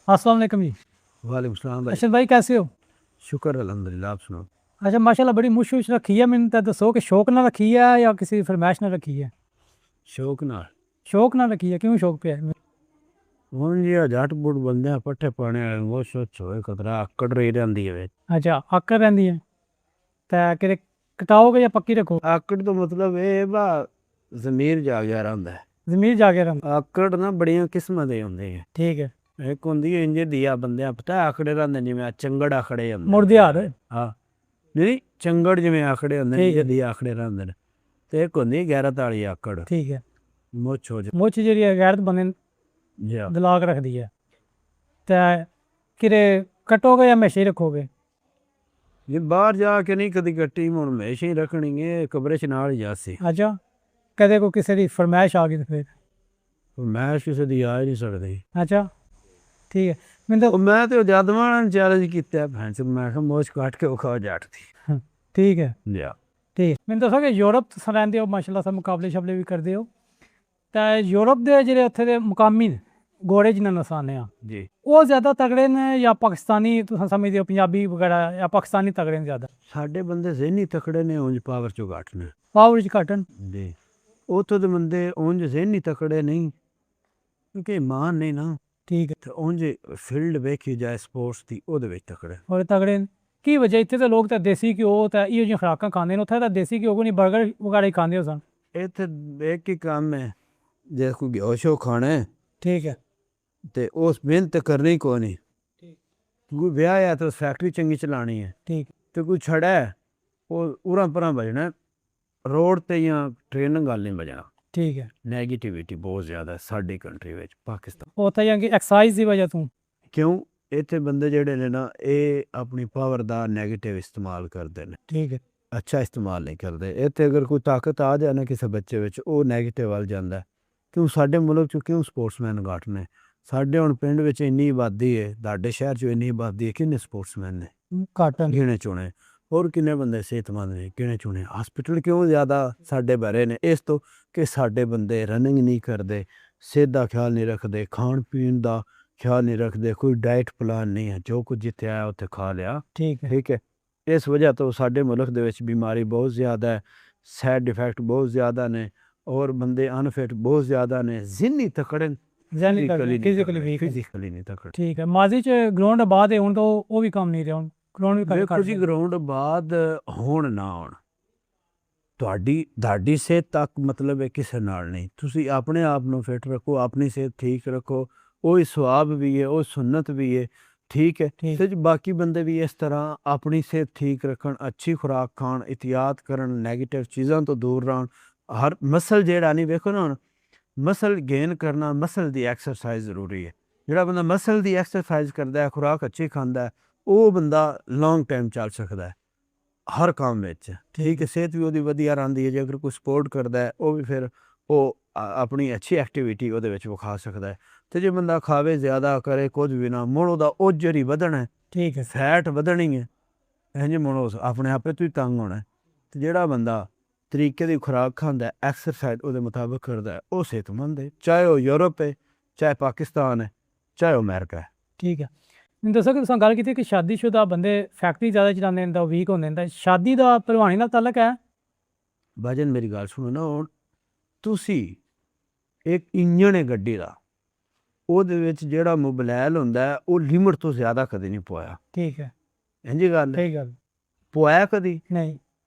अस्सलाम वालेकुम जी। वालेकुम सलाम भाई। अरशद भाई कैसे हो? शुक्र अल्हम्दुलिल्लाह, आप सुनाओ। अच्छा माशाल्लाह बड़ी मुश्क वुश रखी है, मैंने तो दसो कि शौक ना रखी है या किसी फरमाइश ना रखी है? शौक नाल शौक ना रखी है, क्यों शौक पे है? ਹੁਣ ਜੀ ਜੱਟ ਬੁੱਟ ਬੰਦੇ ਆ ਪੱਠੇ ਪਾਣੇ ਵਾਲੇ ਨੂੰ ਉਹ ਸੋਚ ਹੋਏ ਖਤਰਾ ਆਕੜ ਰਹੀ ਰਹਿੰਦੀ ਹੈ ਵਿੱਚ। अच्छा आकर रहती है तो कि कटाओगे या पक्की रखो? ਆਕੜ ਤੋਂ ਮਤਲਬ ਇਹ ਬਾ ਜ਼ਮੀਰ ਜਾਗਿਆ ਰਹਿੰਦਾ ਹੈ। जमीर जाके रहता। ਆਕੜ ਨਾ ਬੜੀਆਂ ਕਿਸਮਾਂ ਦੇ ਹੁੰਦੇ ਆ। ठीक है। ਇੱਕ ਹੁੰਦੀ ਹੈ ਇੰਜ ਦੀ ਆ ਬੰਦਿਆਂ ਪਤਾ ਆਕੜੇ ਰਹਿੰਦੇ ਜਿਵੇਂ ਆ ਚੰਗੜ ਆਕੜੇ ਹੁੰਦੇ मुर्दियार। ਹਾਂ ਨਹੀਂ ਚੰਗੜ ਜਿਵੇਂ ਆਕੜੇ ਹੁੰਦੇ ਨੇ ਠੀਕ ਹੈ। ਜਿਹਦੀ ਆਕੜੇ ਰਹਿੰਦੇ ਨੇ ਤੇ ਇੱਕ ਹੁੰਦੀ ਗੈਰਤ ਵਾਲੀ ਆਕੜ ठीक है। ਮੁੱਛ ਹੋ ਜਾ मुझ जी गैरत बंदे ਜਾ दिलाक रख दी है तो कि कटोगे या हमेशा ही रखोगे? ਜੇ ਬਾਹਰ ਜਾ ਕੇ ਨਹੀਂ ਕਦੀ ਕੱਟੀ ਹੁਣ ਹਮੇਸ਼ਾ ਹੀ ਰੱਖਣੀ ਹੈ ਕਬਰੇ ਚ ਨਾਲ ਹੀ ਜਾਸੀ। अच्छा कदे को किसी की फरमाइश आ गई तो फिर? ਮੈਂ ਕਿਸੇ ਦੀ ਆ ਹੀ ਨਹੀਂ ਸਕਦੀ। अच्छा ठीक है। मैंने तो ਮੈਂ ਤੇ ਜਾਦਵਾਂ ਨੇ ਚੈਲੰਜ ਕੀਤਾ ਭੈਣ ਚ ਮੈਂ ਕਿਹਾ ਮੋਚ ਕੱਟ ਕੇ ਵਿਖਾਓ ਜੱਟ ਦੀ। ठीक है। ਜਾ ਠੀਕ ਮੈਨੂੰ ਦੱਸੋ ਕਿ ਯੂਰਪ ਤੁਸੀਂ ਰਹਿੰਦੇ ਹੋ ਮਾਸ਼ਾਅੱਲਾ ਸਭ ਮੁਕਾਬਲੇ ਸ਼ਬਲੇ ਵੀ ਕਰਦੇ ਹੋ ਤਾਂ ਯੂਰਪ ਦੇ ਜਿਹੜੇ ਉੱਥੇ ਦੇ ਮੁਕਾਮੀ ਨੇ ਗੋਰੇ ਜਿਹਨਾਂ ਨੂੰ ਸਾਨੇ ਆ ਜੀ ਉਹ ਜ਼ਿਆਦਾ ਤਗੜੇ ਨੇ ਜਾਂ ਪਾਕਿਸਤਾਨੀ ਤੁਸੀਂ ਸਮਝਦੇ ਹੋ ਪੰਜਾਬੀ ਵਗੈਰਾ ਜਾਂ ਪਾਕਿਸਤਾਨੀ ਤਗੜੇ ਨੇ ਜ਼ਿਆਦਾ? ਸਾਡੇ ਬੰਦੇ ਜ਼ਹਿਨੀ ਤਕੜੇ ਨੇ ਉਂਝ ਪਾਵਰ ਚੋਂ ਘੱਟ ਨੇ ਪਾਵਰ 'ਚ ਘਟਣ? ਜੀ ਉੱਥੋਂ ਦੇ ਬੰਦੇ ਉਂਝ ਜ਼ਹਿਨੀ ਤਕੜੇ ਨਹੀਂ ਕਿਉਂਕਿ ਇਮਾਨ ਨਹੀਂ ਨਾ ਠੀਕ ਹੈ। ਤੇ ਉਂਝ ਫੀਲਡ ਵੇਖੀ ਜਾਏ ਸਪੋਰਟਸ ਦੀ ਉਹਦੇ ਵਿੱਚ ਤਕੜੇ। ਹੋਰ ਤਗੜੇ ਨੇ ਕੀ ਵਜ੍ਹਾ ਇੱਥੇ ਤਾਂ ਲੋਕ ਤਾਂ ਦੇਸੀ ਘਿਓ ਤਾਂ ਇਹੋ ਜਿਹੀਆਂ ਖੁਰਾਕਾਂ ਖਾਂਦੇ ਨੇ ਉੱਥੇ ਤਾਂ ਦੇਸੀ ਘਿਓ ਕੋਈ ਨਹੀਂ ਬਰਗਰ ਵਗੈਰਾ ਹੀ ਖਾਂਦੇ ਹੋ ਸਨ। ਇੱਥੇ ਇੱਕ ਹੀ ਕੰਮ ਹੈ ਜੇ ਕੋਈ ਘਿਓ ਸ਼ੋ ਖਾਣਾ ਹੈ ਠੀਕ ਹੈ। ਤੇ ਉਸ ਮਿਹਨਤ ਕਰਨੀ ਕੋਈ ਨਹੀਂ। ਕੋਈ ਵਿਆਹ ਹੈ ਤਾਂ ਫੈਕਟਰੀ ਚੰਗੀ ਚਲਾਉਣੀ ਹੈ ਠੀਕ ਤੇ ਕੋਈ ਛੜਾ ਹੈ ਉਹ ਉਰਾਂ ਪਰਾਂ ਭਜਣਾ ਰੋਡ ਤੇ ਜਾਂ ਟ੍ਰੇਨ ਗੱਲ ਨਹੀਂ ਵਜਣਾ। ਠੀਕ ਹੈ। ਨੈਗੇਟਿਵਿਟੀ ਬਹੁਤ ਜ਼ਿਆਦਾ ਸਾਡੀ ਕੰਟਰੀ ਵਿੱਚ ਪਾਕਿਸਤਾਨ। ਉੱਥੇ ਜਾਂ ਕਿ ਐਕਸਰਸਾਈਜ਼ ਦੀ ਵਜ੍ਹਾ ਤੋਂ ਕਿਉਂ ਇੱਥੇ ਬੰਦੇ ਜਿਹੜੇ ਨੇ ਨਾ ਇਹ ਆਪਣੀ ਪਾਵਰ ਦਾ ਨੈਗੇਟਿਵ ਇਸਤੇਮਾਲ ਕਰਦੇ ਨੇ। ਠੀਕ ਹੈ। ਅੱਛਾ ਇਸਤੇਮਾਲ ਨਹੀਂ ਕਰਦੇ। ਇੱਥੇ ਅਗਰ ਕੋਈ ਤਾਕਤ ਆ ਜਾਏ ਨਾ ਕਿਸੇ ਬੱਚੇ ਵਿੱਚ ਉਹ ਨੈਗੇਟਿਵ ਵੱਲ ਜਾਂਦਾ। ਕਿਉਂ ਸਾਡੇ ਮੁਲਕ 'ਚ ਕਿਉਂ ਸਪੋਰਟਸਮੈਨ ਘੱਟ ਨੇ? ਸਾਡੇ ਹੁਣ ਪਿੰਡ ਵਿੱਚ ਇੰਨੀ ਆਬਾਦੀ ਹੈ ਤੁਹਾਡੇ ਸ਼ਹਿਰ 'ਚ ਇੰਨੀ ਆਬਾਦੀ ਹੈ ਕਿੰਨੇ ਸਪੋਰਟਸਮੈਨ ਨੇ? ਘੱਟ ਨੇ। ਗਿਣੇ ਚੁਣੇ। ਹੋਰ ਕਿੰਨੇ ਬੰਦੇ ਸਿਹਤਮੰਦ ਨੇ ਗਿਣੇ ਚੁਣੇ। ਹਸਪੀਟਲ ਕਿਉਂ ਜ਼ਿਆਦਾ ਸਾਡੇ ਭਰੇ ਨੇ? ਇਸ ਤੋਂ ਕਿ ਸਾਡੇ ਬੰਦੇ ਰਨਿੰਗ ਨਹੀਂ ਕਰਦੇ, ਸਿਹਤ ਦਾ ਖਿਆਲ ਨਹੀਂ ਰੱਖਦੇ, ਖਾਣ ਪੀਣ ਦਾ ਖਿਆਲ ਨਹੀਂ ਰੱਖਦੇ, ਕੋਈ ਡਾਈਟ ਪਲਾਨ ਨਹੀਂ ਹੈ, ਜੋ ਕੁਝ ਜਿੱਥੇ ਆਇਆ ਉੱਥੇ ਖਾ ਲਿਆ। ਠੀਕ ਹੈ। ਠੀਕ ਹੈ। ਇਸ ਵਜ੍ਹਾ ਤੋਂ ਸਾਡੇ ਮੁਲਕ ਦੇ ਵਿੱਚ ਬਿਮਾਰੀ ਬਹੁਤ ਜ਼ਿਆਦਾ ਹੈ, ਸਾਈਡ ਇਫੈਕਟ ਬਹੁਤ ਜ਼ਿਆਦਾ ਨੇ ਔਰ ਬੰਦੇ ਅਨਫਿਟ ਬਹੁਤ ਜ਼ਿਆਦਾ ਨੇ। ਜ਼ਿਹਨੀ ਤਕੜੇ ਜ਼ਹਿਨੀ ਤਗੜੇ ਫਿਜ਼ੀਕਲੀ ਵੀਕ ਫਿਜ਼ੀਕਲੀ ਨਹੀਂ ਤਕੜੇ। ਠੀਕ ਹੈ। ਮਾਜ਼ੀ 'ਚ ਗਰਾਊਂਡ ਆਬਾਦ ਹੈ ਹੁਣ ਤਾਂ ਉਹ ਵੀ ਕੰਮ ਨਹੀਂ ਰਿਹਾ ਹੁਣ ਗਰਾਊਂਡ ਵੀ ਵੇਖੋ ਜੀ ਗਰਾਊਂਡ ਬਾਅਦ ਹੋਣ ਨਾ ਹੋਣ ਤੁਹਾਡੀ ਸਿਹਤ ਤੱਕ ਮਤਲਬ ਹੈ ਕਿਸੇ ਨਾਲ ਨਹੀਂ। ਤੁਸੀਂ ਆਪਣੇ ਆਪ ਨੂੰ ਫਿੱਟ ਰੱਖੋ, ਆਪਣੀ ਸਿਹਤ ਠੀਕ ਰੱਖੋ। ਉਹ ਸਵਾਬ ਵੀ ਹੈ, ਉਹ ਸੁਨਨਤ ਵੀ ਹੈ। ਠੀਕ ਹੈ। ਤੇ ਬਾਕੀ ਬੰਦੇ ਵੀ ਇਸ ਤਰ੍ਹਾਂ ਆਪਣੀ ਸਿਹਤ ਠੀਕ ਰੱਖਣ, ਅੱਛੀ ਖੁਰਾਕ ਖਾਣ, ਇhtiyat ਕਰਨ, ਨੈਗੇਟਿਵ ਚੀਜ਼ਾਂ ਤੋਂ ਦੂਰ ਰਹਿਣ। ਹਰ ਮਸਲ ਜਿਹੜਾ ਨਹੀਂ ਵੇਖੋ ਨਾ ਹੁਣ ਮਸਲ ਗੇਨ ਕਰਨਾ ਮਸਲ ਦੀ ਐਕਸਰਸਾਈਜ਼ ਜ਼ਰੂਰੀ ਹੈ। ਜਿਹੜਾ ਬੰਦਾ ਮਸਲ ਦੀ ਐਕਸਰਸਾਈਜ਼ ਕਰਦਾ ਹੈ, ਖੁਰਾਕ ਅੱਛੀ ਖਾਂਦਾ ਹੈ, ਉਹ ਬੰਦਾ ਲੌਂਗ ਟਾਈਮ ਚੱਲ ਸਕਦਾ ਹੈ ਹਰ ਕੰਮ ਵਿੱਚ। ਠੀਕ ਹੈ। ਸਿਹਤ ਵੀ ਉਹਦੀ ਵਧੀਆ ਰਹਿੰਦੀ ਹੈ। ਜੇ ਅਗਰ ਕੋਈ ਸਪੋਰਟ ਕਰਦਾ ਹੈ ਉਹ ਵੀ ਫਿਰ ਉਹ ਆਪਣੀ ਅੱਛੀ ਐਕਟੀਵਿਟੀ ਉਹਦੇ ਵਿੱਚ ਵਿਖਾ ਸਕਦਾ ਹੈ। ਤੇ ਜੇ ਬੰਦਾ ਖਾਵੇ ਜ਼ਿਆਦਾ ਕਰੇ ਕੁਝ ਵੀ ਨਾ ਮੁੜ ਉਹਦਾ ਉਜਰ ਹੀ ਵਧਣਾ। ਠੀਕ ਹੈ। ਫੈਟ ਵਧਣੀ ਹੈ ਇੰਝ ਮੁੜ ਆਪਣੇ ਆਪੇ ਤੋਂ ਹੀ ਤੰਗ ਹੋਣਾ। ਤੇ ਜਿਹੜਾ ਬੰਦਾ ਤਰੀਕੇ ਦੀ ਖੁਰਾਕ ਖਾਂਦਾ ਐਕਸਰਸਾਈਜ਼ ਉਹਦੇ ਮੁਤਾਬਕ ਕਰਦਾ ਹੈ ਉਹ ਸਿਹਤਮੰਦ ਹੈ, ਚਾਹੇ ਉਹ ਯੂਰਪ ਹੈ, ਚਾਹੇ ਪਾਕਿਸਤਾਨ ਹੈ, ਚਾਹੇ ਉਹ ਅਮਰੀਕਾ ਹੈ। ਠੀਕ ਹੈ। ਮੈਨੂੰ ਦੱਸੋ ਕਿ ਤੁਸੀਂ ਗੱਲ ਕੀਤੀ ਕਿ ਸ਼ਾਦੀशुदा ਬੰਦੇ ਫੈਕਟਰੀ ਜ਼ਿਆਦਾ ਚਲਾਉਂਦੇ ਨੇ ਤਾਂ ਵੀਕ ਹੁੰਦੇ ਨੇ ਤਾਂ ਸ਼ਾਦੀ ਦਾ ਭਲਵਾਨੀ ਨਾਲ ਤਾਲੁਕ ਹੈ? ਭਾਜਨ ਮੇਰੀ ਗੱਲ ਸੁਣੋ ਨਾ ਹੁਣ ਤੁਸੀਂ ਇੱਕ ਇੰਜਣ ਹੈ ਗੱਡੀ ਦਾ ਉਹਦੇ ਵਿੱਚ ਜਿਹੜਾ ਮੋਬਿਲਾਇਲ ਹੁੰਦਾ ਉਹ ਲਿਮਟ ਤੋਂ ਜ਼ਿਆਦਾ ਕਦੇ ਨਹੀਂ ਪਵਾਇਆ। ਠੀਕ ਹੈ। ਇੰਝ ਗੱਲ ਸਹੀ ਗੱਲ। ਪਵਾਇਆ ਕਦੀ ਨਹੀਂ।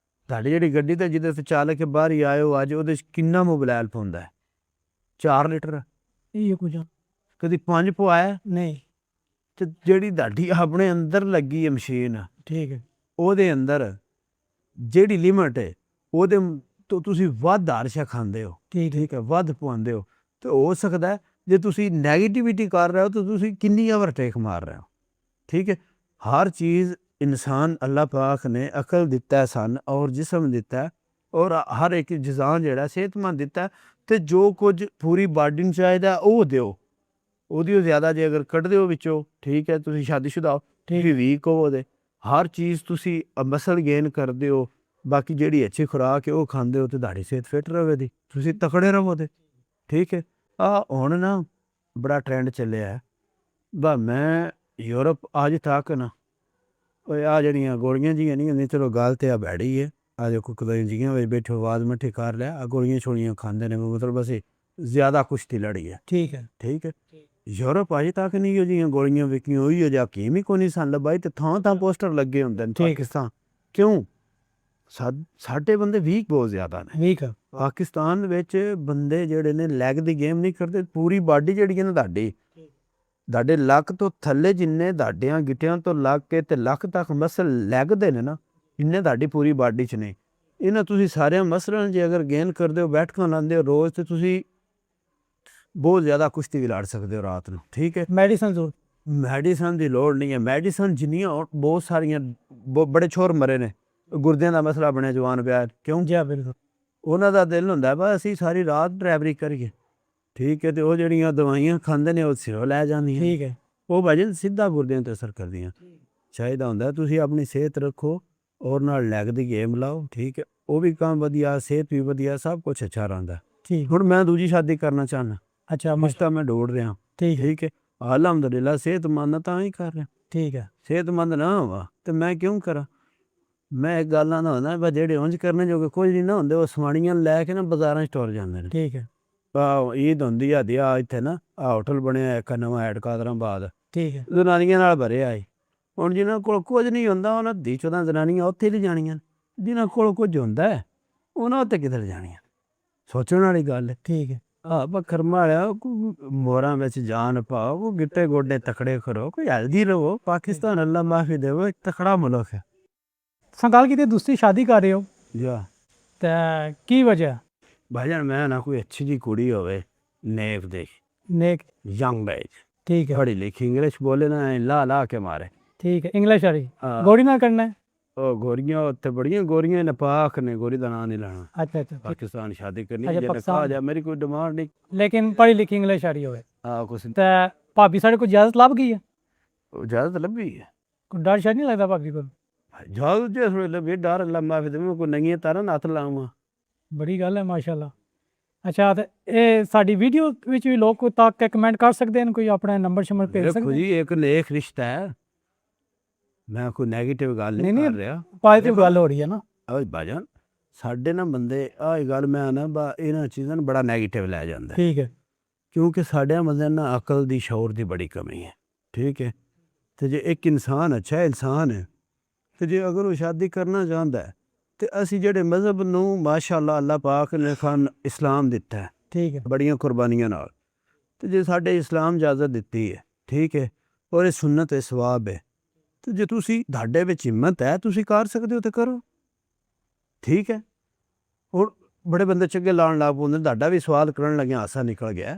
ਤੁਹਾਡੀ ਜਿਹੜੀ ਗੱਡੀ ਤੇ ਜਿਹਦੇ ਤੇ ਚਾਲਕ ਕੇ ਬਾਹਰ ਹੀ ਆਇਓ ਅੱਜ ਉਹਦੇ 'ਚ ਕਿੰਨਾ ਮੋਬਿਲਾਇਲ ਪਾਉਂਦਾ ਹੈ? 4 ਲੀਟਰ ਇਹ ਕੁਝ ਕਦੀ 5 ਪਵਾਇਆ ਨਹੀਂ। ਤੇ ਜਿਹੜੀ ਤੁਹਾਡੀ ਆਪਣੇ ਅੰਦਰ ਲੱਗੀ ਹੈ ਮਸ਼ੀਨ ਠੀਕ ਹੈ। ਉਹਦੇ ਅੰਦਰ ਜਿਹੜੀ ਲਿਮਟ ਹੈ ਉਹਦੇ ਤੋਂ ਤੁਸੀਂ ਵੱਧ ਹਾਰਸ਼ਾ ਖਾਂਦੇ ਹੋ। ਠੀਕ ਹੈ। ਵੱਧ ਪਵਾਉਂਦੇ ਹੋ ਤੇ ਹੋ ਸਕਦਾ ਜੇ ਤੁਸੀਂ ਨੈਗੇਟਿਵਿਟੀ ਕਰ ਰਹੇ ਹੋ ਤਾਂ ਤੁਸੀਂ ਕਿੰਨੀ ਓਵਰਟੇਕ ਮਾਰ ਰਹੇ ਹੋ। ਠੀਕ ਹੈ। ਹਰ ਚੀਜ਼ ਇਨਸਾਨ ਅੱਲਾਹ ਪਾਕ ਨੇ ਅਕਲ ਦਿੱਤਾ ਸਾਨੂੰ ਔਰ ਜਿਸਮ ਦਿੱਤਾ ਔਰ ਹਰ ਇੱਕ ਜਿਜ਼ਾਨ ਜਿਹੜਾ ਸਿਹਤਮੰਦ ਦਿੱਤਾ ਤੇ ਜੋ ਕੁਝ ਪੂਰੀ ਬਾਡੀ ਨੂੰ ਚਾਹੀਦਾ ਉਹ ਦਿਓ। ਉਹਦੀ ਜ਼ਿਆਦਾ ਜੇ ਅਗਰ ਕੱਢਦੇ ਹੋ ਵਿੱਚੋਂ ਠੀਕ ਹੈ ਤੁਸੀਂ ਸ਼ਾਦੀशुदा ਤੁਸੀਂ ਵੀਕ ਹੋ ਉਹਦੇ ਹਰ ਚੀਜ਼ ਤੁਸੀਂ ਮਸਲ ਗੇਨ ਕਰਦੇ ਹੋ ਬਾਕੀ ਜਿਹੜੀ ਅੱਛੀ ਖੁਰਾਕ ਹੈ ਉਹ ਖਾਂਦੇ ਹੋ ਤੇ ਤੁਹਾਡੀ ਸਿਹਤ ਫਿੱਟ ਰਹੇ ਦੀ ਤੁਸੀਂ ਤਕੜੇ ਰਹੋ ਤੇ। ਠੀਕ ਹੈ। ਹੁਣ ਨਾ ਬੜਾ ਟ੍ਰੈਂਡ ਚੱਲਿਆ ਹੈ ਬਾ ਮੈਂ ਯੂਰਪ ਅੱਜ ਤੱਕ ਨਾ ਓਏ ਆ ਜਿਹੜੀਆਂ ਗੋਲੀਆਂ ਜੀਆਂ ਨਹੀਂ ਹੁੰਦੀਆਂ, ਚਲੋ ਗੱਲ ਤੇ ਆ ਬੈੜੀ ਹੈ, ਆ ਦੇਖੋ ਕਦੇ ਜੀਆਂ ਵਿੱਚ ਬੈਠੋ ਆਵਾਜ਼ ਮੱਠੀ ਕਰ ਲਿਆ, ਆ ਗੋਲੀਆਂ ਛੋਲੀਆਂ ਖਾਂਦੇ ਨੇ, ਮਤਲਬ ਅਸੀਂ ਜ਼ਿਆਦਾ ਕੁਸ਼ਤੀ ਲੜੀ ਹੈ। ਠੀਕ ਹੈ। ਠੀਕ ਹੈ। ਯੂਰਪ ਅਜੇ ਤੱਕ ਨਹੀਂ ਉਹ ਜੀਆਂ ਗੋਲੀਆਂ ਵਿਕੀਆਂ, ਉਹੀ ਜਿਹਾ ਹਕੀਮ ਹੀ ਕੋਈ ਨਹੀਂ ਸਨ ਲੱਭਾ, ਤੇ ਥਾਂ ਥਾਂ ਪੋਸਟਰ ਲੱਗੇ ਹੁੰਦੇ ਨੇ ਪਾਕਿਸਤਾਨ। ਕਿਉਂ? ਸਾਡੇ ਬੰਦੇ ਵੀਕ ਬਹੁਤ ਜ਼ਿਆਦਾ ਨੇ। ਵੀਕ ਆ ਪਾਕਿਸਤਾਨ ਵਿੱਚ ਬੰਦੇ ਜਿਹੜੇ ਨੇ ਲੈਗ ਦੀ ਗੇਮ ਨਹੀਂ ਕਰਦੇ, ਪੂਰੀ ਬਾਡੀ ਜਿਹੜੀ ਹੈ ਨਾ ਤੁਹਾਡੇ ਲੱਕ ਤੋਂ ਥੱਲੇ ਜਿੰਨੇ ਤੁਹਾਡਿਆਂ ਗਿੱਟਿਆਂ ਤੋਂ ਲੱਗ ਕੇ ਤੇ ਲੱਕ ਤੱਕ ਮਸਲ ਲੈਗ ਦੇ ਨੇ ਨਾ, ਇੰਨੇ ਤੁਹਾਡੀ ਪੂਰੀ ਬਾਡੀ 'ਚ ਨੇ। ਇਹਨਾਂ ਤੁਸੀਂ ਸਾਰਿਆਂ ਮਸਲਾਂ ਜੇ ਅਗਰ ਗੇਨ ਕਰਦੇ ਹੋ, ਬੈਠਕਾਂ ਲਾਉਂਦੇ ਹੋ ਰੋਜ਼, ਤੇ ਤੁਸੀਂ ਬਹੁਤ ਜ਼ਿਆਦਾ ਕੁਸ਼ਤੀ ਵੀ ਲੜ ਸਕਦੇ ਹੋ ਰਾਤ ਨੂੰ। ਠੀਕ ਹੈ। ਮੈਡੀਸਨ ਦੀ ਲੋੜ ਨਹੀਂ ਹੈ। ਮੈਡੀਸਨ ਜਿੰਨੀਆਂ ਬਹੁਤ ਸਾਰੀਆਂ ਬੜੇ ਛੋਰ ਮਰੇ ਨੇ, ਗੁਰਦਿਆਂ ਦਾ ਮਸਲਾ ਬਣਿਆ ਜਵਾਨ ਪਿਆ, ਕਿਉਂ? ਜੀ ਬਿਲਕੁਲ। ਉਹਨਾਂ ਦਾ ਦਿਲ ਹੁੰਦਾ ਵਾ ਅਸੀਂ ਸਾਰੀ ਰਾਤ ਡਰਾਈਵਰੀ ਕਰੀਏ। ਠੀਕ ਹੈ। ਤੇ ਉਹ ਜਿਹੜੀਆਂ ਦਵਾਈਆਂ ਖਾਂਦੇ ਨੇ ਉਹ ਸਿਰੋਂ ਲੈ ਜਾਂਦੀਆਂ। ਠੀਕ ਹੈ। ਉਹ ਭਾਜੀ ਸਿੱਧਾ ਗੁਰਦਿਆਂ 'ਤੇ ਅਸਰ ਕਰਦੀਆਂ। ਚਾਹੀਦਾ ਹੁੰਦਾ ਤੁਸੀਂ ਆਪਣੀ ਸਿਹਤ ਰੱਖੋ ਔਰ ਨਾਲ ਲੈਗ ਦੀ ਗੇਮ ਲਾਓ। ਠੀਕ ਹੈ। ਉਹ ਵੀ ਕੰਮ ਵਧੀਆ, ਸਿਹਤ ਵੀ ਵਧੀਆ, ਸਭ ਕੁਛ ਅੱਛਾ ਰਹਿੰਦਾ। ਠੀਕ। ਹੁਣ ਮੈਂ ਦੂਜੀ ਸ਼ਾਦੀ ਕਰਨਾ ਚਾਹੁੰਦਾ। ਅੱਛਾ। ਮੁਸ਼ਤਾ ਮੈਂ ਦੌੜ ਰਿਹਾ। ਠੀਕ ਹੈ। ਅਲਹਮਦੁਲਿਲਾ ਸਿਹਤਮੰਦ ਤਾਂ ਹੀ ਕਰ ਰਿਹਾ। ਠੀਕ ਹੈ। ਸਿਹਤਮੰਦ ਨਾ ਹੋਵਾ ਤੇ ਮੈਂ ਕਿਉਂ ਕਰਾਂ? ਮੈਂ ਇੱਕ ਗੱਲਾਂ ਨਾ ਹੁੰਦਾ ਬਸ, ਜਿਹੜੇ ਉਂਝ ਕਰਨੇ ਜੋਗੇ ਕੁਝ ਨਹੀਂ ਨਾ ਹੁੰਦੇ, ਉਹ ਸਵਾਣੀਆਂ ਲੈ ਕੇ ਨਾ ਬਾਜ਼ਾਰਾਂ 'ਚ ਟੁਰ ਜਾਂਦੇ ਨੇ। ਠੀਕ ਹੈ। ਈਦ ਹੁੰਦੀ ਆ ਦੀ ਆ ਇੱਥੇ ਨਾ ਆ ਹੋਟਲ ਬਣਿਆ ਇੱਕ ਨਵਾਂ ਹੈਡ ਕਾਦਰਾਬਾਦ। ਠੀਕ ਹੈ। ਜ਼ਨਾਨੀਆਂ ਨਾਲ ਭਰਿਆ ਏ। ਹੁਣ ਜਿਹਨਾਂ ਕੋਲ ਕੁਝ ਨਹੀਂ ਹੁੰਦਾ ਉਹਨਾਂ ਦੀ 14 ਜ਼ਨਾਨੀਆਂ ਉੱਥੇ ਨਹੀਂ ਜਾਣੀਆਂ, ਜਿਹਨਾਂ ਕੋਲ ਕੁਝ ਹੁੰਦਾ ਉਹਨਾਂ ਉੱਤੇ ਕਿੱਧਰ ਜਾਣੀਆਂ? ਸੋਚਣ ਵਾਲੀ ਗੱਲ ਹੈ। ਠੀਕ ਹੈ। ਬਖਰਮਾ ਵਾਲਿਆ ਮੋਰਾਂ ਵਿੱਚ ਜਾਨ ਪਾਓ, ਕੋ ਗਿੱਟੇ ਗੋਡੇ ਤਕੜੇ ਕਰੋ, ਕੋਈ ਹੈਲਦੀ ਰਹੋ। ਪਾਕਿਸਤਾਨ ਅੱਲਾ ਮਾਫੀ ਦੇਵੋ ਇੱਕ ਤਕੜਾ ਮੁਲਕ ਹੈ। ਗੱਲ ਕੀਤੀ ਦੂਸਰੀ ਸ਼ਾਦੀ ਕਰ ਰਹੇ ਹੋ ਜਾ ਤੇ ਕੀ ਵਜ੍ਹਾ? ਭਾਈਜਾਨ ਮੈਂ ਨਾ ਕੋਈ ਅੱਛੀ ਜੀ ਕੁੜੀ ਹੋਵੇ, ਨੇਕ ਦੇ नेक। ਯੰਗ ਬੈਜ, ठीक है। पढ़ी लिखी, इंग्लिश बोले ना ला के मारे। ठीक है। इंग्लिश आ रही हाँ। गौरी ना करना है। ਉਹ ਗੋਰੀਆਂ ਉੱਥੇ ਬੜੀਆਂ ਗੋਰੀਆਂ ਨੇ, ਪਾਕ ਨੇ, ਗੋਰੀ ਦਾ ਨਾਂ ਨਹੀਂ ਲੈਣਾ। अच्छा अच्छा। ਪਾਕਿਸਤਾਨ ਸ਼ਾਦੀ ਕਰਨੀ अच्छा, ਜੇ पाकिस्तान। ਕਹਾ ਜਾ ਮੇਰੀ ਕੋਈ ਡਿਮਾਂਡ ਨਹੀਂ। लेकिन पढ़ी लिखी इंग्लिश आ रही होवे ਹਾਂ ਕੁਛ ते भाभी साढ़े को इजाजत लभ गई है? ਇਜਾਜ਼ਤ ਲੱਭੀ ਹੈ। कोई डर शायद नहीं लगता भाभी को? ਇਜਾਜ਼ਤ ਜੇ ਥੋੜੇ ਲੱਭੀ ਡਰ ਅੱਲਾ ਮਾਫੀ ਦੇਵੇ, ਕੋਈ ਨੰਗੀਆਂ ਤਾਰਾਂ ਹੱਥ ਲਾਵਾਂ। बड़ी गल है माशाल्लाह। अच्छा ते ਇਹ ਸਾਡੀ ਵੀਡੀਓ ਵਿੱਚ ਵੀ ਲੋਕ ਤੱਕ ਕੇ ਕਮੈਂਟ ਕਰ ਸਕਦੇ ਹਨ, ਕੋਈ ਆਪਣਾ ਨੰਬਰ ਸ਼ਮਰ ਭੇਜ ਦੇਖੋ ਸਕਦੇ? ਜੀ ਇੱਕ ਨੇਕ ਰਿਸ਼ਤਾ ਹੈ, ਮੈਂ ਕੋਈ ਨੈਗੇਟਿਵ ਗੱਲ ਨਹੀਂ ਕਰ ਰਿਹਾ। ਪੋਜ਼ਿਟਿਵ ਗੱਲ ਹੋ ਰਹੀ ਹੈ ਨਾ। ਓਏ ਭਾਜਨ ਸਾਡੇ ਨਾ ਬੰਦੇ ਆਹ ਗੱਲ ਮੈਂ ਨਾ ਬਾ ਇਹਨਾਂ ਚੀਜ਼ਾਂ ਨੂੰ ਬੜਾ ਨੈਗੇਟਿਵ ਲੈ ਜਾਂਦਾ। ਠੀਕ ਹੈ। ਕਿਉਂਕਿ ਸਾਡੇ ਬੰਦਿਆਂ ਨਾਲ ਅਕਲ ਦੀ, ਸ਼ੌਰ ਦੀ ਬੜੀ ਕਮੀ ਹੈ। ਠੀਕ ਹੈ। ਤੇ ਜੇ ਇੱਕ ਇਨਸਾਨ ਅੱਛਾ ਇਨਸਾਨ ਹੈ, ਤੇ ਜੇ ਅਗਰ ਉਹ ਸ਼ਾਦੀ ਕਰਨਾ ਚਾਹੁੰਦਾ ਹੈ, ਤੇ ਅਸੀਂ ਜਿਹੜੇ ਮਜ਼ਹਬ ਨੂੰ ਮਾਸ਼ਾਅੱਲਾ ਅੱਲਾਹ ਪਾਕ ਨੇ ਖਾਨ ਇਸਲਾਮ ਦਿੱਤਾ ਹੈ, ਠੀਕ ਹੈ। ਬੜੀਆਂ ਕੁਰਬਾਨੀਆਂ ਨਾਲ, ਤੇ ਜੇ ਸਾਡੇ ਇਸਲਾਮ ਇਜਾਜ਼ਤ ਦਿੱਤੀ ਹੈ, ਠੀਕ ਹੈ, ਔਰ ਇਹ ਸੁਨਨਤ ਹੈ, ਸਵਾਬ ਹੈ, ਤੇ ਜੇ ਤੁਸੀਂ ਤੁਹਾਡੇ ਵਿੱਚ ਹਿੰਮਤ ਹੈ ਤੁਸੀਂ ਕਰ ਸਕਦੇ ਹੋ ਤੇ ਕਰੋ। ਠੀਕ ਹੈ। ਹੁਣ ਬੜੇ ਬੰਦੇ ਚੰਗੇ ਲਾਉਣ ਲੱਗ ਪਉਂਦੇ, ਤੁਹਾਡਾ ਵੀ ਸਵਾਲ ਕਰਨ ਲੱਗਿਆ ਹਾਸਾ ਨਿਕਲ ਗਿਆ।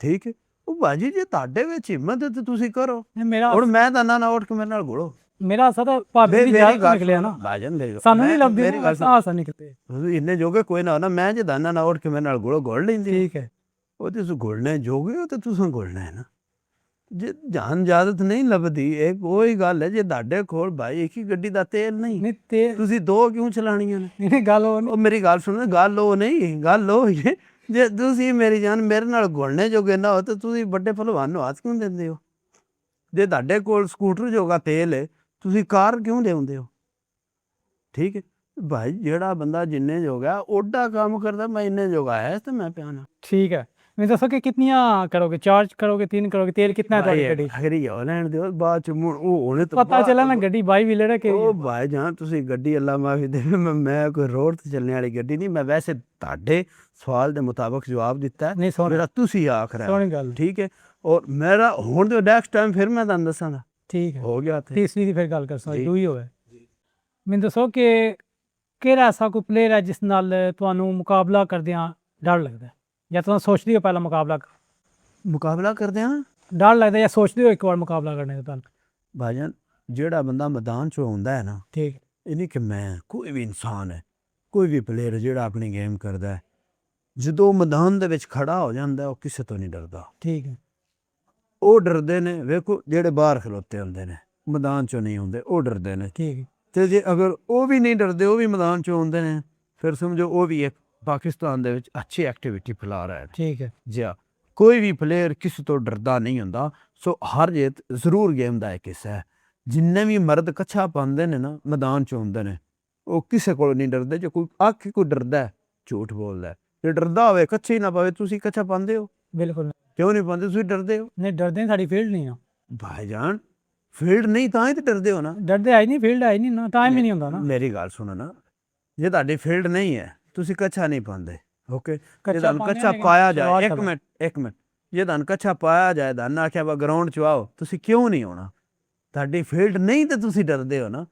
ਠੀਕ ਹੈ। ਉਹ ਭਾਜੀ ਜੇ ਤੁਹਾਡੇ ਵਿੱਚ ਹਿੰਮਤ ਹੈ ਤੇ ਤੁਸੀਂ ਕਰੋ। ਮੇਰਾ ਹੁਣ ਮੈਂ ਤਾਂ ਨਾ ਉੱਠ ਕੇ ਮੇਰੇ ਨਾਲ ਘੋੜੋ। ਮੇਰਾ ਅਸਾ ਤਾਂ ਭਾਬੀ ਦੀ ਇਜਾਜ਼ਤ ਤੋਂ ਨਿਕਲਿਆ ਨਾ। ਭਾਜਨ ਦੇ ਸਾਨੂੰ ਨਹੀਂ ਲੱਭਦੀ ਹਾਸਾ ਨਿਕਲਦੇ। ਤੁਸੀਂ ਇੰਨੇ ਜੋਗੇ ਕੋਈ ਨਾ ਹੋਣਾ, ਮੈਂ ਜੇ ਦਾਨਾ ਨਾ ਉੱਠ ਕੇ ਮੇਰੇ ਨਾਲ ਘੋੜੋ ਘੋੜ ਲੈਂਦੀ। ਠੀਕ ਹੈ। ਉਹ ਤੁਸੀਂ ਘੋੜਨੇ ਜੋਗੇ ਹੋ ਤੇ ਤੁਸੀਂ ਘੋੜਨਾ ਹੈ ਨਾ। ਜੇ ਜਾਨ ਇਜਾਜ਼ਤ ਨਹੀਂ ਲੱਭਦੀ, ਇਹ ਕੋਈ ਗੱਲ ਹੈ। ਜੇ ਤੁਹਾਡੇ ਕੋਲ ਭਾਈ ਇੱਕ ਹੀ ਗੱਡੀ ਦਾ ਤੇਲ ਨਹੀਂ ਤੇ ਤੁਸੀਂ ਦੋ ਕਿਉਂ ਚਲਾਣੀਆਂ ਨੇ? ਨਹੀਂ ਗੱਲ ਉਹ ਮੇਰੀ ਗੱਲ ਸੁਣੋ, ਗੱਲ ਉਹ ਨਹੀਂ, ਗੱਲ ਉਹ ਹੀ ਹੈ ਜੇ ਤੁਸੀਂ ਮੇਰੀ ਜਾਨ ਮੇਰੇ ਨਾਲ ਘੋੜਨੇ ਜੋਗੇ ਨਾ ਹੋ ਤੇ ਤੁਸੀਂ ਵੱਡੇ ਭਲਵਾਨ ਨੂੰ ਹੱਥ ਕਿਉਂ ਦਿੰਦੇ ਹੋ? ਜੇ ਤੁਹਾਡੇ ਕੋਲ ਸਕੂਟਰ ਜੋਗਾ ਤੇਲ ਹੈ ਤੁਸੀਂ ਕਾਰ ਕਿਉਂ ਲਿਆਉਂਦੇ ਹੋ? ਠੀਕ ਹੈ ਭਾਈ, ਜਿਹੜਾ ਬੰਦਾ ਜਿੰਨੇ ਜੋਗਾ ਓਡਾ ਕੰਮ ਕਰਦਾ, ਮੈਂ ਇੰਨੇ ਜੋਗਾ ਹੈ ਤੇ ਮੈਂ ਪਿਆ ਨਾ। ठीक है। मैं दसो कि कितनियाँ करोगे, 4 करोगे, 3 करोगे? तेल कितना है तुम्हारी गड्डी? खरी हो लेने दो बाद च मुड़ ਉਹ ਹੋਣੇ ਤਾਂ पता चला ना गड्डी बाई भी लड़ा के ਉਹ ਭਾਈ ਜਾਨ ਤੁਸੀਂ ਗੱਡੀ ਅੱਲਾ ਮਾਫੀ ਦੇ, ਮੈਂ ਕੋਈ ਰੋਡ ਤੇ ਚੱਲਣ ਵਾਲੀ ਗੱਡੀ ਨਹੀਂ। ਮੈਂ ਵੈਸੇ ਤੁਹਾਡੇ ਸਵਾਲ ਦੇ ਮੁਤਾਬਕ ਜਵਾਬ ਦਿੱਤਾ ਨਹੀਂ। ਮੇਰਾ ਤੁਸੀਂ ਆਖ ਰਹੇ ਸੋਹਣੀ ਗੱਲ। ਠੀਕ ਹੈ। ਔਰ ਮੇਰਾ ਹੁਣ ਦੇ ਨੈਕਸਟ ਟਾਈਮ ਫਿਰ ਮੈਂ ਤੁਹਾਨੂੰ ਦੱਸਾਂਗਾ। ਠੀਕ ਹੈ। ਹੋ ਗਿਆ ਤੇ ਤੀਸਰੀ ਦੀ ਫਿਰ ਗੱਲ ਕਰ ਸਕਦੇ ਦੋ ਹੀ ਹੋਵੇ। ਮੈਨੂੰ ਦੱਸੋ ਕਿ ਕਿਹੜਾ ਐਸਾ ਕੋਈ ਪਲੇਅਰ ਹੈ ਜਿਸ ਨਾਲ ਤੁਹਾਨੂੰ ਮੁਕਾਬਲਾ ਕਰਦਿਆਂ ਡਰ ਲੱਗਦਾ, ਜਾਂ ਤੁਸੀਂ ਸੋਚਦੇ ਹੋ ਪਹਿਲਾਂ ਮੁਕਾਬਲਾ ਕਰਦੇ ਹਾਂ ਡਰ ਲੱਗਦਾ, ਜਾਂ ਸੋਚਦੇ ਹੋ ਇੱਕ ਵਾਰ ਮੁਕਾਬਲਾ ਕਰਨੇ ਦਾ ਤੁਹਾਨੂੰ? ਭਾਈਜਾਨ ਜਿਹੜਾ ਬੰਦਾ ਮੈਦਾਨ 'ਚ ਹੁੰਦਾ ਹੈ ਨਾ, ਠੀਕ ਇਹ ਨਹੀਂ ਕਿ ਮੈਂ, ਕੋਈ ਵੀ ਇਨਸਾਨ ਹੈ, ਕੋਈ ਵੀ ਪਲੇਅਰ ਜਿਹੜਾ ਆਪਣੀ ਗੇਮ ਕਰਦਾ ਹੈ, ਜਦੋਂ ਮੈਦਾਨ ਦੇ ਵਿੱਚ ਖੜਾ ਹੋ ਜਾਂਦਾ ਉਹ ਕਿਸੇ ਤੋਂ ਨਹੀਂ ਡਰਦਾ। ਠੀਕ ਹੈ। ਉਹ ਡਰਦੇ ਨੇ, ਵੇਖੋ ਜਿਹੜੇ ਬਾਹਰ ਖਲੋਤੇ ਹੁੰਦੇ ਨੇ ਮੈਦਾਨ 'ਚੋਂ ਨਹੀਂ ਹੁੰਦੇ, ਉਹ ਡਰਦੇ ਨੇ। ਠੀਕ ਹੈ। ਤੇ ਜੇ ਅਗਰ ਉਹ ਵੀ ਨਹੀਂ ਡਰਦੇ, ਉਹ ਵੀ ਮੈਦਾਨ 'ਚੋਂ ਹੁੰਦੇ ਨੇ, ਫਿਰ ਸਮਝੋ ਉਹ ਵੀ ਇੱਕ ਪਾਕਿਸਤਾਨ ਦੇ ਵਿੱਚ ਅੱਛੀ ਐਕਟੀਵਿਟੀ ਫੈਲਾ ਰਹੇ ਨੇ। ਠੀਕ ਹੈ। ਜੀ ਕੋਈ ਵੀ ਪਲੇਅਰ ਕਿਸੇ ਤੋਂ ਡਰਦਾ ਨਹੀਂ ਹੁੰਦਾ। ਸੋ ਹਰ ਜਿੱਤ ਜ਼ਰੂਰ ਗੇਮ ਦਾ ਇੱਕ ਹਿੱਸਾ ਹੈ। ਜਿੰਨੇ ਵੀ ਮਰਦ ਕੱਛਾ ਪਾਉਂਦੇ ਨੇ ਨਾ ਮੈਦਾਨ 'ਚ ਹੁੰਦੇ ਨੇ, ਉਹ ਕਿਸੇ ਕੋਲ ਨਹੀਂ ਡਰਦੇ। ਜੇ ਕੋਈ ਆਖੇ ਕੋਈ ਡਰਦਾ ਹੈ, ਝੂਠ ਬੋਲਦਾ ਹੈ। ਜੇ ਡਰਦਾ ਹੋਵੇ ਕੱਛੇ ਹੀ ਨਾ ਪਾਵੇ, ਤੁਸੀਂ ਕੱਛਾ ਪਾਉਂਦੇ ਹੋ? ਬਿਲਕੁਲ ਕਿਉਂ ਨਹੀਂ ਪਾਉਂਦੇ? ਤੁਸੀਂ ਡਰਦੇ ਹੋ? ਨਹੀਂ, ਡਰਦੇ ਨਹੀਂ, ਸਾਡੀ ਫੀਲਡ ਨਹੀਂ ਆ। ਭਾਈਜਾਨ ਫੀਲਡ ਨਹੀਂ ਤਾਂ ਹੀ ਤੇ ਡਰਦੇ ਹੋ ਨਾ। ਡਰਦੇ ਆਈ ਨਹੀਂ, ਫੀਲਡ ਆਈ ਨਹੀਂ ਨਾ, ਟਾਈਮ ਹੀ ਨਹੀਂ ਹੁੰਦਾ ਨਾ। ਮੇਰੀ ਗੱਲ ਸੁਣੋ ਨਾ, ਜੇ ਤੁਹਾਡੀ ਫੀਲਡ ਨਹੀਂ ਹੈ ਤੁਸੀਂ ਕੱਛਾ ਨਹੀਂ ਪਾਉਂਦੇ, ਓਕੇ। ਜੇ ਤੁਹਾਨੂੰ ਕੱਛਾ ਪਾਇਆ ਜਾਏ, ਇੱਕ ਮਿੰਟ, ਜੇ ਤੁਹਾਨੂੰ ਕੱਛਾ ਪਾਇਆ ਜਾਏ, ਤੁਹਾਨੂੰ ਆਖਿਆ ਵਾ ਗਰਾਊਂਡ 'ਚ ਆਓ, ਤੁਸੀਂ ਕਿਉਂ ਨਹੀਂ ਆਉਣਾ? ਤੁਹਾਡੀ ਫੀਲਡ ਨਹੀਂ ਤੇ ਤੁਸੀਂ ਡਰਦੇ ਹੋ ਨਾ।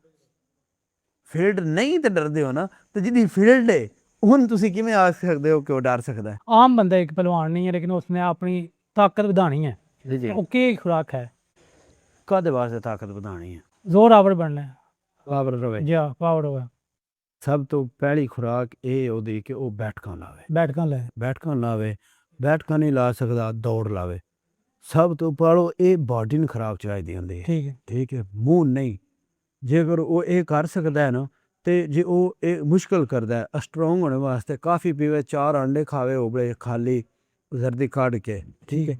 ਫੀਲਡ ਨਹੀਂ ਤੇ ਡਰਦੇ ਹੋ ਨਾ, ਤੇ ਜਿਹਦੀ ਫੀਲਡ ਹੈ ਹੁਣ ਤੁਸੀਂ ਕਿਵੇਂ ਆ ਸਕਦੇ ਹੋ ਕਿ ਉਹ ਡਰ ਸਕਦਾ ਹੈ? ਆਮ ਬੰਦਾ ਇੱਕ ਪਹਿਲਵਾਨ ਨਹੀਂ ਹੈ, ਲੇਕਿਨ ਉਸਨੇ ਆਪਣੀ ਤਾਕਤ ਵਧਾਣੀ ਹੈ। ਜੀ ਉਹ ਕੀ ਖੁਰਾਕ ਹੈ? ਕਾਹਦੇ ਵਾਸਤੇ ਤਾਕਤ ਵਧਾਣੀ ਹੈ? ਜ਼ੋਰ ਆਵਰ ਬਣਨਾ ਹੈ, ਪਾਵਰ ਰਵੇ। ਜੀ ਪਾਵਰ ਹੋਵੇ। ਸਭ ਤੋਂ ਪਹਿਲੀ ਖੁਰਾਕ ਇਹ ਉਹਦੀ ਕਿ ਉਹ ਬੈਠਕਾਂ ਲਾਵੇ। ਬੈਠਕਾਂ ਲੈ ਬੈਠਕਾਂ ਨਹੀਂ ਲਾ ਸਕਦਾ, ਦੌੜ ਲਾਵੇ। ਸਭ ਤੋਂ ਪਹਿਲਾਂ ਇਹ ਬਾਡੀ ਨੂੰ ਖੁਰਾਕ ਚਾਹੀਦੀ ਹੁੰਦੀ ਹੈ। ਠੀਕ ਹੈ, ਮੂੰਹ ਨਹੀਂ। ਜੇਕਰ ਉਹ ਇਹ ਕਰ ਸਕਦਾ ਹੈ ਨਾ, ਤੇ ਜੇ ਉਹ ਇਹ ਮੁਸ਼ਕਿਲ ਕਰਦਾ ਹੈ ਸਟਰੋਂਗ ਹੋਣੇ ਵਾਸਤੇ, ਕਾਫੀ ਪੀਵੇ, 4 ਅੰਡੇ ਖਾਵੇ ਉਬਲੇ ਖਾਲੀ ਜ਼ਰਦੀ ਕੱਢ ਕੇ, ਠੀਕ ਹੈ,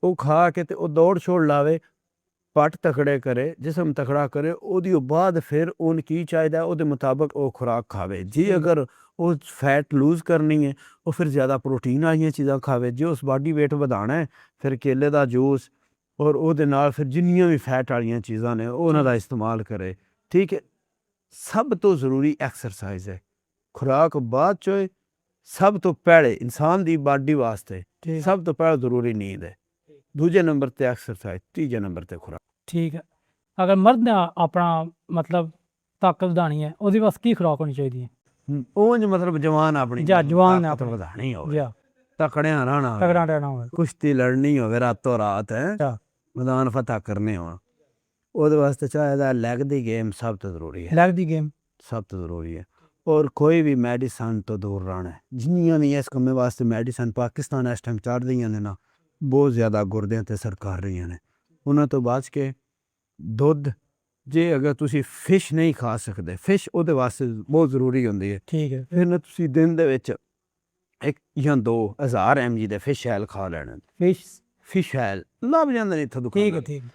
ਉਹ ਖਾ ਕੇ ਤੇ ਉਹ ਦੌੜ ਛੋੜ ਲਾਵੇ, ਪੱਟ ਤਕੜੇ ਕਰੇ, ਜਿਸਮ ਤਕੜਾ ਕਰੇ। ਉਹਦੀ ਬਾਅਦ ਫਿਰ ਉਹਨੂੰ ਕੀ ਚਾਹੀਦਾ ਉਹਦੇ ਮੁਤਾਬਕ ਉਹ ਖੁਰਾਕ ਖਾਵੇ। ਜੀ ਅਗਰ ਉਹ ਫੈਟ ਲੂਜ਼ ਕਰਨੀ ਹੈ, ਉਹ ਫਿਰ ਜ਼ਿਆਦਾ ਪ੍ਰੋਟੀਨ ਵਾਲੀਆਂ ਚੀਜ਼ਾਂ ਖਾਵੇ। ਜੇ ਉਸ ਬਾਡੀ ਵੇਟ ਵਧਾਉਣਾ ਹੈ, ਫਿਰ ਕੇਲੇ ਦਾ ਜੂਸ ਔਰ ਉਹਦੇ ਨਾਲ ਫਿਰ ਜਿੰਨੀਆਂ ਵੀ ਫੈਟ ਵਾਲੀਆਂ ਚੀਜ਼ਾਂ ਨੇ ਉਹਨਾਂ ਦਾ ਇਸਤੇਮਾਲ ਕਰੇ, ਠੀਕ ਹੈ। ਸਭ ਤੋਂ ਜ਼ਰੂਰੀ ਐਕਸਰਸਾਈਜ਼ ਹੈ, ਖੁਰਾਕ ਬਾਅਦ 'ਚ। ਸਭ ਤੋਂ ਪਹਿਲੇ ਇਨਸਾਨ ਦੀ ਬਾਡੀ ਵਾਸਤੇ ਸਭ ਤੋਂ ਪਹਿਲਾਂ ਜ਼ਰੂਰੀ ਨੀਂਦ ਹੈ, ਦੂਜੇ ਨੰਬਰ 'ਤੇ ਐਕਸਰਸਾਈਜ਼, ਤੀਜੇ ਨੰਬਰ 'ਤੇ ਖੁਰਾਕ। ਠੀਕ ਹੈ। ਅਗਰ ਮਰਦ ਨੇ ਆਪਣਾ ਮਤਲਬ ਤਾਕਤ ਵਧਾਣੀ ਹੈ, ਉਹਦੇ ਵਾਸਤੇ ਕੀ ਖੁਰਾਕ ਹੋਣੀ ਚਾਹੀਦੀ ਹੈ? ਉਹ ਮਤਲਬ ਜਵਾਨ ਆਪਣੀ ਤਾਕਤ ਵਧਾਣੀ ਹੋਵੇ, ਤਕੜਿਆਂ ਰਹਿਣਾ ਹੋਵੇ, ਕੁਸ਼ਤੀ ਲੜਨੀ ਹੋਵੇ ਰਾਤੋਂ ਰਾਤ, ਹੈ ਮੈਦਾਨ ਫਤਹ ਕਰਨੇ ਹੋਣ, ਉਹਦੇ ਵਾਸਤੇ ਚਾਹੀਦਾ ਲੈਗ ਦੀ ਗੇਮ ਸਭ ਤੋਂ ਜ਼ਰੂਰੀ ਹੈ। ਸਭ ਤੋਂ ਜ਼ਰੂਰੀ ਹੈ। ਔਰ ਕੋਈ ਵੀ ਮੈਡੀਸਨ ਤੋਂ ਦੂਰ ਰਹਿਣਾ ਹੈ। ਜਿੰਨੀਆਂ ਵੀ ਇਸ ਕੰਮੇ ਵਾਸਤੇ ਮੈਡੀਸਨ ਪਾਕਿਸਤਾਨ ਇਸ ਟਾਈਮ ਚੜ੍ਹ ਰਹੀਆਂ ਨੇ ਨਾ, ਬਹੁਤ ਜ਼ਿਆਦਾ ਗੁਰਦਿਆਂ 'ਤੇ ਅਸਰ ਕਰ ਰਹੀਆਂ ਨੇ, ਉਹਨਾਂ ਤੋਂ ਬਚ ਕੇ ਦੁੱਧ। ਜੇ ਅਗਰ ਤੁਸੀਂ ਫਿਸ਼ ਨਹੀਂ ਖਾ ਸਕਦੇ, ਫਿਸ਼ ਉਹਦੇ ਵਾਸਤੇ ਬਹੁਤ ਜ਼ਰੂਰੀ ਹੁੰਦੀ ਹੈ, ਠੀਕ ਹੈ, ਫਿਰ ਨਾ ਤੁਸੀਂ ਦਿਨ ਦੇ ਵਿੱਚ 1 ਜਾਂ 2000 mg ਦੇ ਫਿਸ਼ ਆਇਲ ਖਾ ਲੈਣਾ। ਫਿਸ਼ ਆਇਲ ਲੱਭ ਜਾਂਦੇ ਨੇ ਇੱਥੋਂ ਦੁਕਾਨ। ਠੀਕ ਹੈ।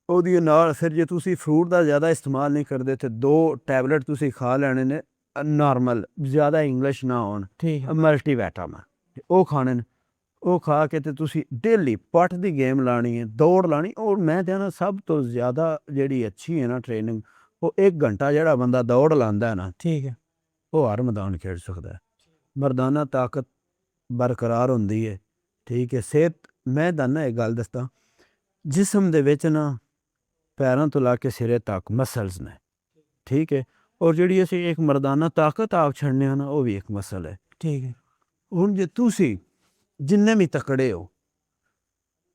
ਉਹਦੀ ਨਾਲ ਫਿਰ ਜੇ ਤੁਸੀਂ ਫਰੂਟ ਦਾ ਜ਼ਿਆਦਾ ਇਸਤੇਮਾਲ ਨਹੀਂ ਕਰਦੇ ਤੇ 2 ਟੈਬਲੇਟ ਤੁਸੀਂ ਖਾ ਲੈਣੇ ਨੇ ਨਾਰਮਲ, ਜ਼ਿਆਦਾ ਇੰਗਲਿਸ਼ ਨਾ ਹੋਣ, ਮਲਟੀ ਵਿਟਾਮਿਨ, ਉਹ ਖਾਣੇ ਨੇ। ਉਹ ਖਾ ਕੇ ਤੇ ਤੁਸੀਂ ਡੇਲੀ ਪੱਟ ਦੀ ਗੇਮ ਲਾਣੀ ਹੈ, ਦੌੜ ਲਾਣੀ। ਔਰ ਮੈਂ ਕਹਿੰਦਾ ਸਭ ਤੋਂ ਜ਼ਿਆਦਾ ਜਿਹੜੀ ਅੱਛੀ ਹੈ ਨਾ ਟ੍ਰੇਨਿੰਗ, ਉਹ 1 ਘੰਟਾ ਜਿਹੜਾ ਬੰਦਾ ਦੌੜ ਲਾਉਂਦਾ ਹੈ ਨਾ, ਠੀਕ ਹੈ, ਉਹ ਹਰ ਮੈਦਾਨ ਖੇਡ ਸਕਦਾ ਹੈ। ਮਰਦਾਨਾ ਤਾਕਤ ਬਰਕਰਾਰ ਹੁੰਦੀ ਹੈ, ਠੀਕ ਹੈ। ਸਿਹਤ, ਮੈਂ ਤੁਹਾਨੂੰ ਇਹ ਗੱਲ ਦੱਸਦਾ, ਜਿਸਮ ਦੇ ਵਿੱਚ ਨਾ ਪੈਰਾਂ ਤੋਂ ਲਾ ਕੇ ਸਿਰੇ ਤੱਕ ਮਸਲਸ ਨੇ, ਠੀਕ ਹੈ। ਔਰ ਜਿਹੜੀ ਅਸੀਂ ਇੱਕ ਮਰਦਾਨਾ ਤਾਕਤ ਆਪ ਛੱਡਨੇ ਹਾਂ ਨਾ, ਉਹ ਵੀ ਇੱਕ ਮਸਲ ਹੈ, ਠੀਕ ਹੈ। ਹੁਣ ਜੇ ਤੁਸੀਂ ਜਿੰਨੇ ਵੀ ਤਕੜੇ ਹੋ,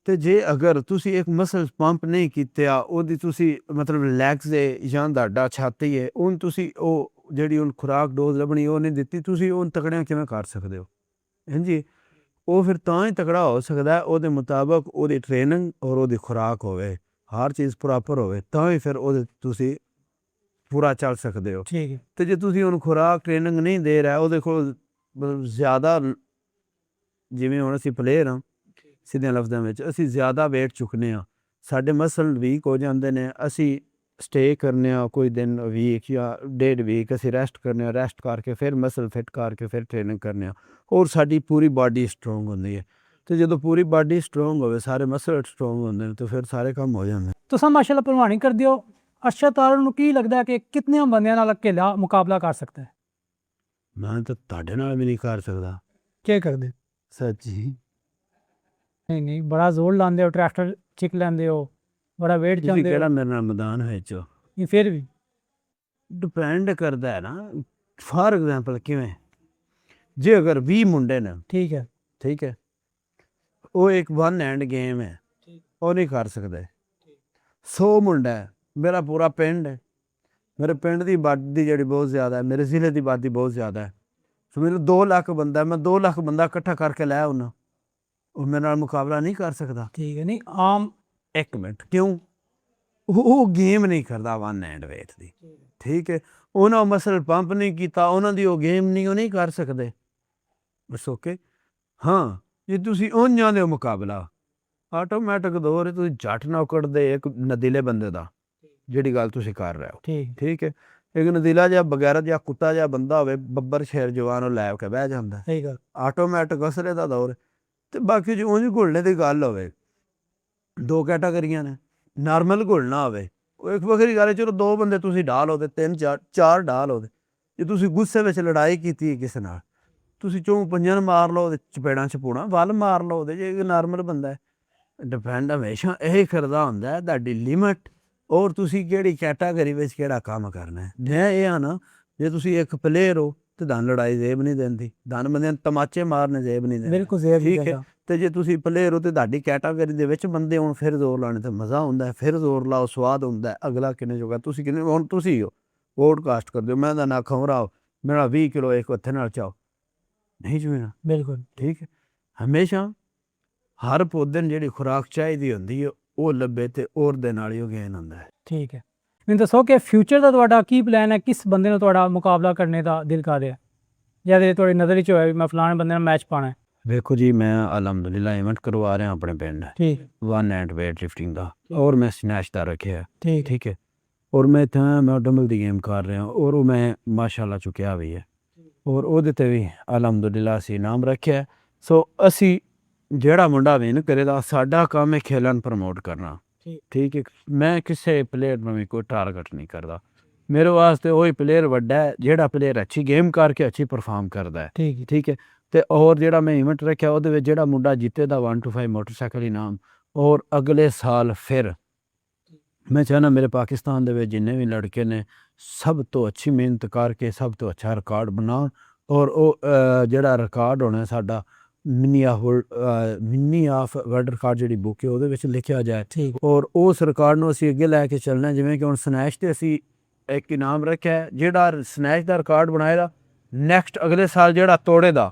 ਤੇ ਜੇ ਅਗਰ ਤੁਸੀਂ ਇੱਕ ਮਸਲ ਪੰਪ ਨਹੀਂ ਕੀਤਾ, ਉਹਦੀ ਤੁਸੀਂ ਮਤਲਬ ਲੈਗਸ ਦੇ ਜਾਂ ਤੁਹਾਡਾ ਛਾਤੀ ਹੈ, ਉਹਨੂੰ ਤੁਸੀਂ ਉਹ ਜਿਹੜੀ ਹੁਣ ਖੁਰਾਕ ਡੋਜ਼ ਲੱਭਣੀ ਉਹ ਨਹੀਂ ਦਿੱਤੀ, ਤੁਸੀਂ ਉਹਨੂੰ ਤਕੜਿਆਂ ਕਿਵੇਂ ਕਰ ਸਕਦੇ ਹੋ? ਹਾਂਜੀ, ਉਹ ਫਿਰ ਤਾਂ ਹੀ ਤਕੜਾ ਹੋ ਸਕਦਾ ਉਹਦੇ ਮੁਤਾਬਕ ਉਹਦੀ ਟ੍ਰੇਨਿੰਗ ਔਰ ਉਹਦੀ ਖੁਰਾਕ ਹੋਵੇ, ਹਰ ਚੀਜ਼ ਪ੍ਰੋਪਰ ਹੋਵੇ, ਤਾਂ ਹੀ ਫਿਰ ਉਹਦੇ ਤੁਸੀਂ ਪੂਰਾ ਚੱਲ ਸਕਦੇ ਹੋ, ਠੀਕ ਹੈ। ਤੇ ਜੇ ਤੁਸੀਂ ਉਹਨੂੰ ਖੁਰਾਕ ਟ੍ਰੇਨਿੰਗ ਨਹੀਂ ਦੇ ਰਿਹਾ, ਉਹਦੇ ਕੋਲ ਜ਼ਿਆਦਾ, ਜਿਵੇਂ ਹੁਣ ਅਸੀਂ ਪਲੇਅਰ ਹਾਂ, ਸਿੱਧਿਆਂ ਲਫ਼ਜ਼ਾਂ ਵਿੱਚ ਅਸੀਂ ਜ਼ਿਆਦਾ ਵੇਟ ਚੁੱਕਨੇ ਹਾਂ, ਸਾਡੇ ਮਸਲ ਵੀਕ ਹੋ ਜਾਂਦੇ ਨੇ, ਅਸੀਂ ਸਟੇ ਕਰਨੇ ਆ ਕੋਈ ਦਿਨ, ਵੀਕ ਜਾਂ 1.5 ਵੀਕ ਅਸੀਂ ਰੈਸਟ ਕਰਨੇ ਆ, ਰੈਸਟ ਕਰਕੇ ਫਿਰ ਮਸਲ ਫਿਟ ਕਰਕੇ ਫਿਰ ਟ੍ਰੇਨਿੰਗ ਕਰਨੇ ਆ, ਔਰ ਸਾਡੀ ਪੂਰੀ ਬਾਡੀ ਸਟਰੋਂਗ ਹੁੰਦੀ ਹੈ। ਤੇ ਜਦੋਂ ਪੂਰੀ ਬਾਡੀ ਸਟਰੋਂਗ ਹੋਵੇ, ਸਾਰੇ ਮਸਲ ਸਟਰੋਂਗ ਹੁੰਦੇ ਨੇ, ਤਾਂ ਫਿਰ ਸਾਰੇ ਕੰਮ ਹੋ ਜਾਂਦੇ। ਤੁਸੀਂ ਮਾਸ਼ਾਅੱਲਾ ਭਲਵਾਨੀ ਕਰਦੇ ਹੋ, ਅਰਸ਼ਦ ਤਾਰੜ ਨੂੰ ਕੀ ਲੱਗਦਾ ਕਿ ਕਿੰਨੇ ਬੰਦਿਆਂ ਨਾਲ ਅਕੇਲਾ ਮੁਕਾਬਲਾ ਕਰ ਸਕਦਾ ਹੈ? ਮੈਂ ਤਾਂ ਤੁਹਾਡੇ ਨਾਲ ਵੀ ਨਹੀਂ ਕਰ ਸਕਦਾ। ਕੀ ਕਰਦੇ? ਸੱਚੀ ਨਹੀਂ, ਬੜਾ ਜ਼ੋਰ ਲਾਉਂਦੇ ਹੋ, ਟਰੈਕਟਰ ਚਿੱਕ ਲੈਂਦੇ ਹੋ, ਬੜਾ ਵੇਟ ਜਾਂਦੇ ਹੋ। ਕਿਹੜਾ ਮੇਰੇ ਨਾਲ ਮੈਦਾਨ ਵਿੱਚ ਨਹੀਂ, ਫਿਰ ਵੀ ਡਿਪੈਂਡ ਕਰਦਾ ਹੈ ਨਾ। ਫਾਰ ਐਗਜ਼ਾਮਪਲ ਕਿਵੇਂ, ਜੇ ਅਗਰ 20 ਮੁੰਡੇ ਨੇ, ਠੀਕ ਹੈ, ਉਹ ਇੱਕ 1 ਹੈਂਡ ਗੇਮ ਹੈ, ਉਹ ਨਹੀਂ ਕਰ ਸਕਦੇ। 100 ਮੁੰਡਾ ਹੈ, ਮੇਰਾ ਪੂਰਾ ਪਿੰਡ ਹੈ, ਮੇਰੇ ਪਿੰਡ ਦੀ ਆਬਾਦੀ ਜਿਹੜੀ ਬਹੁਤ ਜ਼ਿਆਦਾ ਹੈ, ਮੇਰੇ ਜ਼ਿਲ੍ਹੇ ਦੀ ਆਬਾਦੀ ਬਹੁਤ ਜ਼ਿਆਦਾ ਹੈ, ਸੋ ਮੇਰੇ 2 ਲੱਖ ਬੰਦਾ, ਮੈਂ 2 ਲੱਖ ਬੰਦਾ ਇਕੱਠਾ ਕਰਕੇ ਲੈ ਆਉਣਾ, ਉਹ ਮੇਰੇ ਨਾਲ ਮੁਕਾਬਲਾ ਨਹੀਂ ਕਰ ਸਕਦਾ। ਠੀਕ ਹੈ, ਨਹੀਂ ਆਮ 1 ਮਿੰਟ ਕਿਉਂ, ਉਹ ਗੇਮ ਨਹੀਂ ਕਰਦਾ 1 ਹੈਂਡ ਵੇਟ ਦੀ, ਠੀਕ ਹੈ। ਉਹਨਾਂ ਮਸਲ ਪੰਪ ਨਹੀਂ ਕੀਤਾ, ਉਹਨਾਂ ਦੀ ਉਹ ਗੇਮ ਨਹੀਂ, ਉਹ ਨਹੀਂ ਕਰ ਸਕਦੇ, ਬਸ ਓਕੇ। ਹਾਂ, ਜੇ ਤੁਸੀਂ ਉਹਨਾਂ ਦੇ ਮੁਕਾਬਲਾ ਆਟੋਮੈਟਿਕ ਦੌਰ ਹੈ, ਤੁਸੀਂ ਝੱਟ ਨਾ ਕੱਢਦੇ ਇੱਕ ਨਦੀਲੇ ਬੰਦੇ ਦਾ, ਜਿਹੜੀ ਗੱਲ ਤੁਸੀਂ ਕਰ ਰਹੇ ਹੋ, ਠੀਕ ਠੀਕ ਹੈ। ਇੱਕ ਨਦੀਲਾ ਜਿਹਾ ਬਗੈਰਤ ਜਾਂ ਕੁੱਤਾ ਜਿਹਾ ਬੰਦਾ ਹੋਵੇ, ਬੱਬਰ ਸ਼ੇਰ ਜਵਾਨ, ਉਹ ਲੈ ਕੇ ਬਹਿ ਜਾਂਦਾ, ਸਹੀ ਗੱਲ ਆਟੋਮੈਟਿਕ ਅਸਲੇ ਦਾ ਦੌਰ ਹੈ। ਤੇ ਬਾਕੀ ਜੇ ਉਂਝ ਘੁਲਣੇ ਦੀ ਗੱਲ ਹੋਵੇ, ਦੋ ਕੈਟਾਗਰੀਆਂ ਨੇ। ਨਾਰਮਲ ਘੁਲਣਾ ਹੋਵੇ ਉਹ ਇੱਕ ਵੱਖਰੀ ਗੱਲ ਹੈ, ਚਲੋ ਦੋ ਬੰਦੇ ਤੁਸੀਂ ਢਾਲ ਹੋ ਤੇ ਤਿੰਨ ਚਾਰ ਢਾਲ ਹੋ। ਜੇ ਤੁਸੀਂ ਗੁੱਸੇ ਵਿੱਚ ਲੜਾਈ ਕੀਤੀ ਕਿਸੇ ਨਾਲ, ਤੁਸੀਂ ਚੋਂ ਪੰਜਾਂ ਨੂੰ ਮਾਰ ਲਓ, ਚਪੇੜਾਂ ਚਪੂਣਾ ਵੱਲ ਮਾਰ ਲਓ ਉਹਦੇ। ਜੇ ਇੱਕ ਨਾਰਮਲ ਬੰਦਾ ਹੈ, ਡਿਪੈਂਡ ਹਮੇਸ਼ਾ ਇਹ ਕਰਦਾ ਹੁੰਦਾ ਤੁਹਾਡੀ ਲਿਮਟ ਔਰ ਤੁਸੀਂ ਕਿਹੜੀ ਕੈਟਾਗਰੀ ਵਿੱਚ ਕਿਹੜਾ ਕੰਮ ਕਰਨਾ ਹੈ। ਮੈਂ ਇਹ ਆ ਨਾ, ਜੇ ਤੁਸੀਂ ਇੱਕ ਪਲੇਅਰ ਹੋ ਤੇ ਧਨ ਲੜਾਈ ਜ਼ੇਬ ਨਹੀਂ ਦਿੰਦੀ, ਧਨ ਬੰਦਿਆਂ ਤਮਾਚੇ ਮਾਰਨੇ ਜ਼ੇਬ ਨਹੀਂ ਦਿੰਦੇ, ਬਿਲਕੁਲ ਜ਼ੇਬ ਨਹੀਂ ਠੀਕ ਹੈ। ਦਿੰਦਾ। ਤੇ ਜੇ ਤੁਸੀਂ ਪਲੇਅਰ ਹੋ ਤੇ ਤੁਹਾਡੀ ਕੈਟਾਗਰੀ ਦੇ ਵਿੱਚ ਬੰਦੇ ਹੋਣ, ਫਿਰ ਜ਼ੋਰ ਲਾਣੇ ਤੇ ਮਜ਼ਾ ਹੁੰਦਾ ਹੈ, ਫਿਰ ਜ਼ੋਰ ਲਾਓ ਸਵਾਦ ਹੁੰਦਾ। ਅਗਲਾ ਕਿੰਨੇ ਜੋਗਾ, ਤੁਸੀਂ ਕਿੰਨੇ, ਹੁਣ ਤੁਸੀਂ ਹੋ ਪੋਡਕਾਸਟ ਕਰਦੇ ਹੋ, ਮੈਂ ਤਾਂ ਨਾ ਖਵਰਾਓ ਮੇਰਾ 20 ਕਿਲੋ ਇੱਕ ਹੱਥੇ ਨਾਲ ਚਾਓ ਨਹੀਂ ਜੁਏਣਾ, ਬਿਲਕੁਲ ਠੀਕ ਹੈ। ਹਮੇਸ਼ਾ ਹਰ ਪੌਦੇ ਨੂੰ ਜਿਹੜੀ ਖੁਰਾਕ ਚਾਹੀਦੀ ਹੁੰਦੀ ਹੈ ਉਹ ਲੱਭੇ ਤੇ ਔਰ ਦੇ ਨਾਲ ਹੀ ਉਹ ਗੇਨ ਹੁੰਦਾ ਹੈ। ਠੀਕ ਹੈ। ਮੈਨੂੰ ਦੱਸੋ ਕਿ ਫਿਊਚਰ ਦਾ ਤੁਹਾਡਾ ਕੀ ਪਲਾਨ ਹੈ, ਕਿਸ ਬੰਦੇ ਨਾਲ ਤੁਹਾਡਾ ਮੁਕਾਬਲਾ ਕਰਨੇ ਦਾ ਦਿਲ ਕਰ ਰਿਹਾ, ਜਾਂ ਤੁਹਾਡੀ ਨਜ਼ਰ ਵਿੱਚ ਹੋਇਆ ਵੀ ਮੈਂ ਫਲਾਣੇ ਬੰਦੇ ਨਾਲ ਮੈਚ ਪਾਉਣਾ ਹੈ? ਵੇਖੋ ਜੀ, ਮੈਂ ਅਲਹਮਦੁਲਿਲਾ ਇਵੈਂਟ ਕਰਵਾ ਰਿਹਾ ਆਪਣੇ ਪਿੰਡ, ਠੀਕ 1 ਐਂਡ ਵੇਟ ਲਿਫਟਿੰਗ ਦਾ, ਔਰ ਮੈਂ ਸਨੈਚ ਦਾ ਰੱਖਿਆ, ਠੀਕ ਠੀਕ ਹੈ। ਔਰ ਮੈਂ ਇੱਥੇ ਮੈਂ ਡੰਬਲ ਦੀ ਗੇਮ ਕਰ ਰਿਹਾ, ਔਰ ਉਹ ਮੈਂ ਮਾਸ਼ਾਅੱਲਾ ਚੁੱਕਿਆ ਵੀ ਹੈ, ਔਰ ਉਹਦੇ ਤੇ ਵੀ ਅਲਹਮਦੁਲਿਲਾ ਅਸੀਂ ਇਨਾਮ ਰੱਖਿਆ। ਸੋ ਅਸੀਂ ਜਿਹੜਾ ਮੁੰਡਾ ਵਿਨ ਕਰੇਗਾ, ਸਾਡਾ ਕੰਮ ਹੈ ਖੇਲਣ ਪ੍ਰਮੋਟ ਕਰਨਾ, ਠੀਕ ਹੈ। ਮੈਂ ਕਿਸੇ ਪਲੇਅਰ ਨੂੰ ਵੀ ਕੋਈ ਟਾਰਗੇਟ ਨਹੀਂ ਕਰਦਾ, ਮੇਰੇ ਵਾਸਤੇ ਉਹੀ ਪਲੇਅਰ ਵੱਡਾ ਹੈ ਜਿਹੜਾ ਪਲੇਅਰ ਅੱਛੀ ਗੇਮ ਕਰਕੇ ਅੱਛੀ ਪਰਫਾਰਮ ਕਰਦਾ ਹੈ, ਠੀਕ ਹੈ। ਤੇ ਔਰ ਜਿਹੜਾ ਮੈਂ ਇਵੈਂਟ ਰੱਖਿਆ ਉਹਦੇ ਵਿੱਚ ਜਿਹੜਾ ਮੁੰਡਾ ਜਿੱਤੇ ਦਾ 1 to 5 ਮੋਟਰਸਾਈਕਲ ਇਨਾਮ, ਔਰ ਅਗਲੇ ਸਾਲ ਫਿਰ ਮੈਂ ਚਾਹੁੰਦਾ ਮੇਰੇ ਪਾਕਿਸਤਾਨ ਦੇ ਵਿੱਚ ਜਿੰਨੇ ਵੀ ਲੜਕੇ ਨੇ ਸਭ ਤੋਂ ਅੱਛੀ ਮਿਹਨਤ ਕਰਕੇ ਸਭ ਤੋਂ ਅੱਛਾ ਰਿਕਾਰਡ ਬਣਾਉਣ, ਔਰ ਉਹ ਜਿਹੜਾ ਰਿਕਾਰਡ ਹੋਣਾ ਸਾਡਾ ਮਿਨੀ ਆਫ ਵਰਲਡ ਰਿਕਾਰਡ ਜਿਹੜੀ ਬੁੱਕ ਹੈ ਉਹਦੇ ਵਿੱਚ ਲਿਖਿਆ ਜਾਏ, ਔਰ ਉਸ ਰਿਕਾਰਡ ਨੂੰ ਅਸੀਂ ਅੱਗੇ ਲੈ ਕੇ ਚੱਲਣਾ। ਜਿਵੇਂ ਕਿ ਹੁਣ ਸਨੈਚ ਤੇ ਅਸੀਂ ਇੱਕ ਇਨਾਮ ਰੱਖਿਆ, ਜਿਹੜਾ ਸਨੈਚ ਦਾ ਰਿਕਾਰਡ ਬਣਾਏਗਾ ਨੈਕਸਟ ਅਗਲੇ ਸਾਲ ਜਿਹੜਾ ਤੋੜੇ ਦਾ,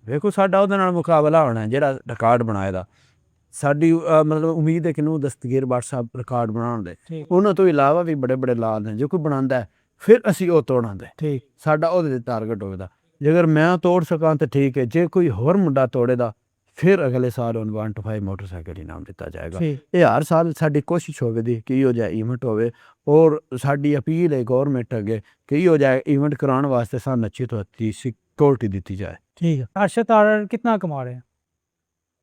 ਵੇਖੋ ਸਾਡਾ ਉਹਦੇ ਨਾਲ ਮੁਕਾਬਲਾ ਹੋਣਾ ਜਿਹੜਾ ਰਿਕਾਰਡ ਬਣਾਏਗਾ। ਸਾਡੀ ਮਤਲਬ ਉਮੀਦ ਹੈ ਕਿ ਨੂੰ ਦਸਤਗੀਰ ਬਾਟ ਸਾਹਿਬ ਰਿਕਾਰਡ ਬਣਾਉਣ ਦੇ, ਉਹਨਾਂ ਤੋਂ ਇਲਾਵਾ ਵੀ ਬੜੇ ਬੜੇ ਲਾਲ ਨੇ, ਜੇ ਕੋਈ ਬਣਾਉਂਦਾ ਫਿਰ ਅਸੀਂ ਉਹ ਤੋੜਾਂਗੇ, ਠੀਕ। ਸਾਡਾ ਉਹਦੇ 'ਤੇ ਟਾਰਗੇਟ ਹੋਵੇਗਾ, ਜੇ ਅਗਰ ਮੈਂ ਤੋੜ ਸਕਾਂ ਤਾਂ ਠੀਕ ਹੈ, ਜੇ ਕੋਈ ਹੋਰ ਮੁੰਡਾ ਤੋੜੇਗਾ ਫਿਰ ਅਗਲੇ ਸਾਲ ਉਹਨੂੰ 1 to 5 ਮੋਟਰਸਾਈਕਲ ਇਨਾਮ ਦਿੱਤਾ ਜਾਏਗਾ। ਇਹ ਹਰ ਸਾਲ ਸਾਡੀ ਕੋਸ਼ਿਸ਼ ਹੋਵੇਗੀ ਕਿ ਇਹੋ ਜਿਹਾ ਇਵੈਂਟ ਹੋਵੇ, ਔਰ ਸਾਡੀ ਅਪੀਲ ਹੈ ਗੌਰਮੈਂਟ ਅੱਗੇ ਕਿ ਇਹੋ ਜਿਹਾ ਇਵੈਂਟ ਕਰਾਉਣ ਵਾਸਤੇ ਸਾਨੂੰ ਅੱਛੀ ਤੋਂ ਅੱਛੀ ਸਿਕਿਉਰਿਟੀ ਦਿੱਤੀ ਜਾਏ, ਠੀਕ ਹੈ। ਅਰਸ਼ਦ ਤਾਰੜ ਕਿੰਨਾ ਕਮਾ ਰਹੇ?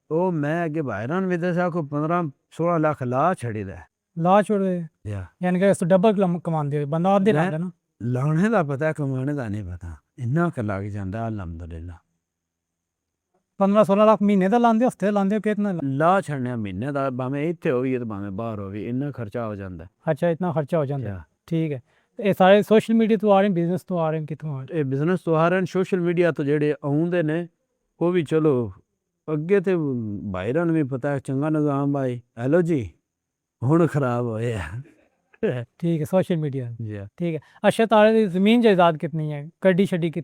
ਉਹ ਮੈਂ ਅੱਗੇ ਬਾਹਰਾਂ ਵੀ ਦੱਸਿਆ ਕੋਈ 15-16 ਲੱਖ ਲਾ ਛੱਡੀਦਾ, ਲਾ ਛੋੜੇ, ਯਾਨੀ ਕਿ ਇਸ ਤੋਂ ਡਬਲ ਕਮਾਉਂਦੇ ਹੋ, ਬੰਦਾ ਆਧੇ ਲਾਉਂਦਾ ਨਾ। ਲਾਉਣੇ ਦਾ ਪਤਾ, ਕਮਾਉਣੇ ਦਾ ਨਹੀਂ ਪਤਾ, ਇੰਨਾ ਕੁ ਲੱਗ ਜਾਂਦਾ ਅਲਹਮਦੁਲਿਲਾ। 15-16 ਲੱਖ ਮਹੀਨੇ ਦਾ ਲਾਉਂਦੇ, ਹਫਤੇ ਦਾ ਲਾਉਂਦੇ, ਕਿਤਨਾ ਲਾ ਛੱਡਨੇ ਮਹੀਨੇ ਦਾ, ਭਾਵੇਂ ਇੱਥੇ ਹੋਈ ਤੇ ਭਾਵੇਂ ਬਾਹਰ ਹੋਵੇ, ਇੰਨਾ ਖਰਚਾ ਹੋ ਜਾਂਦਾ। ਅੱਛਾ, ਇਤਨਾ ਖਰਚਾ ਹੋ ਜਾਂਦਾ, ਠੀਕ ਹੈ। ਇਹ ਸਾਰੇ ਸੋਸ਼ਲ ਮੀਡੀਆ ਤੋਂ ਆ ਰਹੇ, ਬਿਜ਼ਨਸ ਤੋਂ ਆ ਰਹੇ, ਕਿੱਥੋਂ ਆ ਰਹੇ? ਇਹ ਬਿਜ਼ਨਸ ਤੋਂ ਆ ਰਹੇ, ਸੋਸ਼ਲ ਮੀਡੀਆ ਤੋਂ ਜਿਹੜੇ ਆਉਂਦੇ ਨੇ ਉਹ ਵੀ ਚਲੋ ਅੱਗੇ ਤੇ ਬਾਹਰਾਂ ਨੂੰ ਵੀ ਪਤਾ ਚੰਗਾ ਨਿਜ਼ਾਮ ਭਾਈ, ਹੈਲੋ ਜੀ ਹੁਣ ਖਰਾਬ ਹੋਇਆ, ਠੀਕ ਹੈ। ਸੋਸ਼ਲ ਮੀਡੀਆ, ਠੀਕ ਹੈ। ਅਰਸ਼ਦ ਤਾਰੜ ਦੀ ਜ਼ਮੀਨ ਜਾਇਦਾਦ ਕਿਤਨੀ ਹੈ, ਗੱਡੀ ਛੱਡੀ ਕਿ?